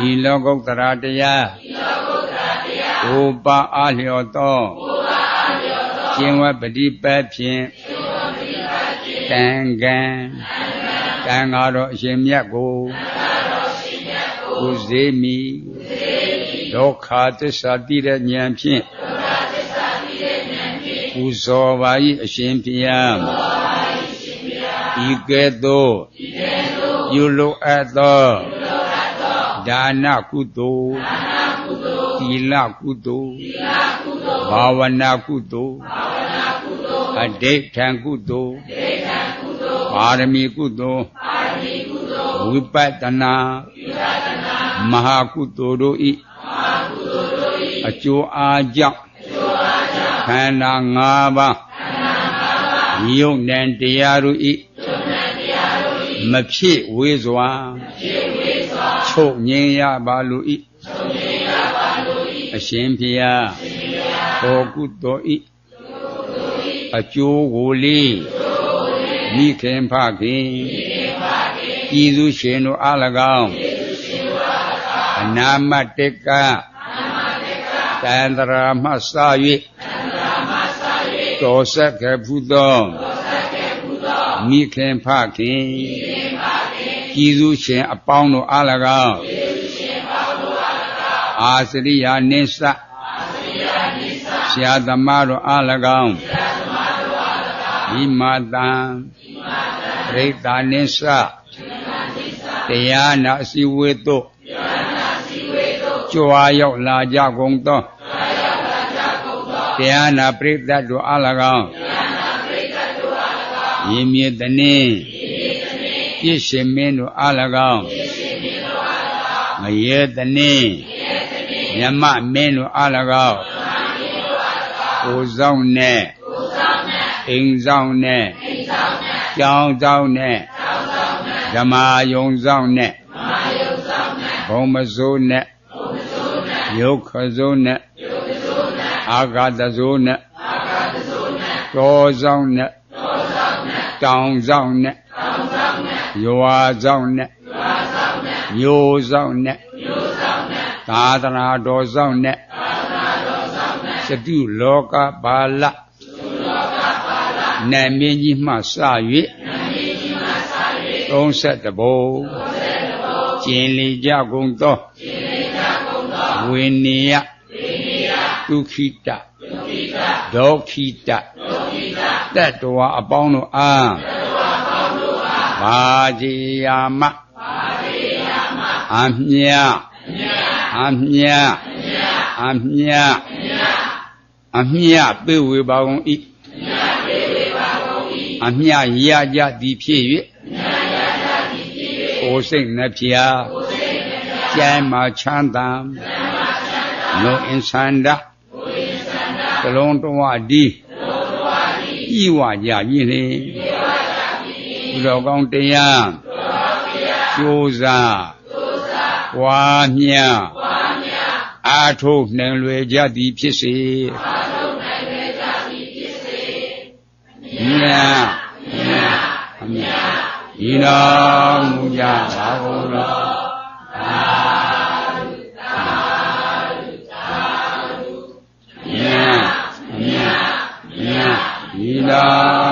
ဤလောကုတ္တရာတရားဥပအားလျော်သောကျင့်ဝတ်ပฏิပတ်ဖြင့်တန်ခမ်းတန်ဃာတော်အရှင်မြတ်ကိုဥစေမိဒုက္ခသစ္စာသိတဲ့ဉာဏ်ဖြင့်ပူဇော်ပါ၏အရှင်ဘုရားဤကဲ့သို့ပြုလိုအပ်သောဒါနကုသိုလ်သီလကုသိုလ်ဘာဝနာကုသိုလ်အဋိဌံကုသိုလ်ပါရမီကုသိုလ်ဝိပဿနာမဟာကုသိုလ်တို့ဤအကျိုးအားကြောင့်ခန္ဓာ၅ပါးယုတ်နံတရားတို့ဤမဖြစ်ဝေးစွာချုပ်ငြိမ်းရပါလို့ဤအရှင်ဘုရားသောကုသိုလ်ဤအကျိုးကိုလေးမိခင်ဖခင်ပြည်သူရှင်တို့အား၎င်းအနာမတကတန္တရာမှစ၍တော်ဆက်ကဖူသောမိခင်ဖခင်ပြည်သူရှင်အပေါင်းတို့အား၎င်းအာစရိယာနိစ္စဆရာသမားတို့အား၎င်းဒီမာတံပရိသနိစ္စတရားနာအစည်းဝေးသို့ကြွားရောက်လာကြကုန်သောတရားနာပရိသတ်တို့အား၎င်းဤမြေတနည်းပြည့်ရှင်မင်းတို့အား၎င်းမရေတနည်းမြမမင်းတို့အား၎င်းကိုဆောင်နဲ့အိမ်ဆောင်နဲ့ကျောင်းဆောင်နဲ့ဓမ္မယုံဆောင်နဲ့ဘုံမစိုးနဲ့ယုတ်ခစိုးနဲ့ အာဂတဇိုးနဲ့တောဆောင်နဲ့တောင်ဆောင်နဲ့ရွာဆောင်နဲ့မျိုးဆောင်နဲ့သာသနာတော်ဆောင်နဲ့စတုလောကပါဠနာမည်ကြီးမှစ၍31ဘုံကျင်လေကြကုန်သောဝိနည်းဒုခိတဒေါခိတတတ္တဝါအပေါင်းတို့အားဘာဇေယမအမြပေဝေပါကုန်၏အမြရကြသည်ဖြစ်၍ကိုယ်စိတ်နှဖျားကျမ်းမာချမ်းသာလောအင်္ဆန္ဒသလုံးတော်ဒီဤဝကြပြီလေဘုရားကောင်းတရားကျိုးစားဝါမြအာထုနိုင်လွယ်ကြသည်ဖြစ်စေမြတ်ဤတော်မူကြပါကုန်သောမြတ်ဤတော်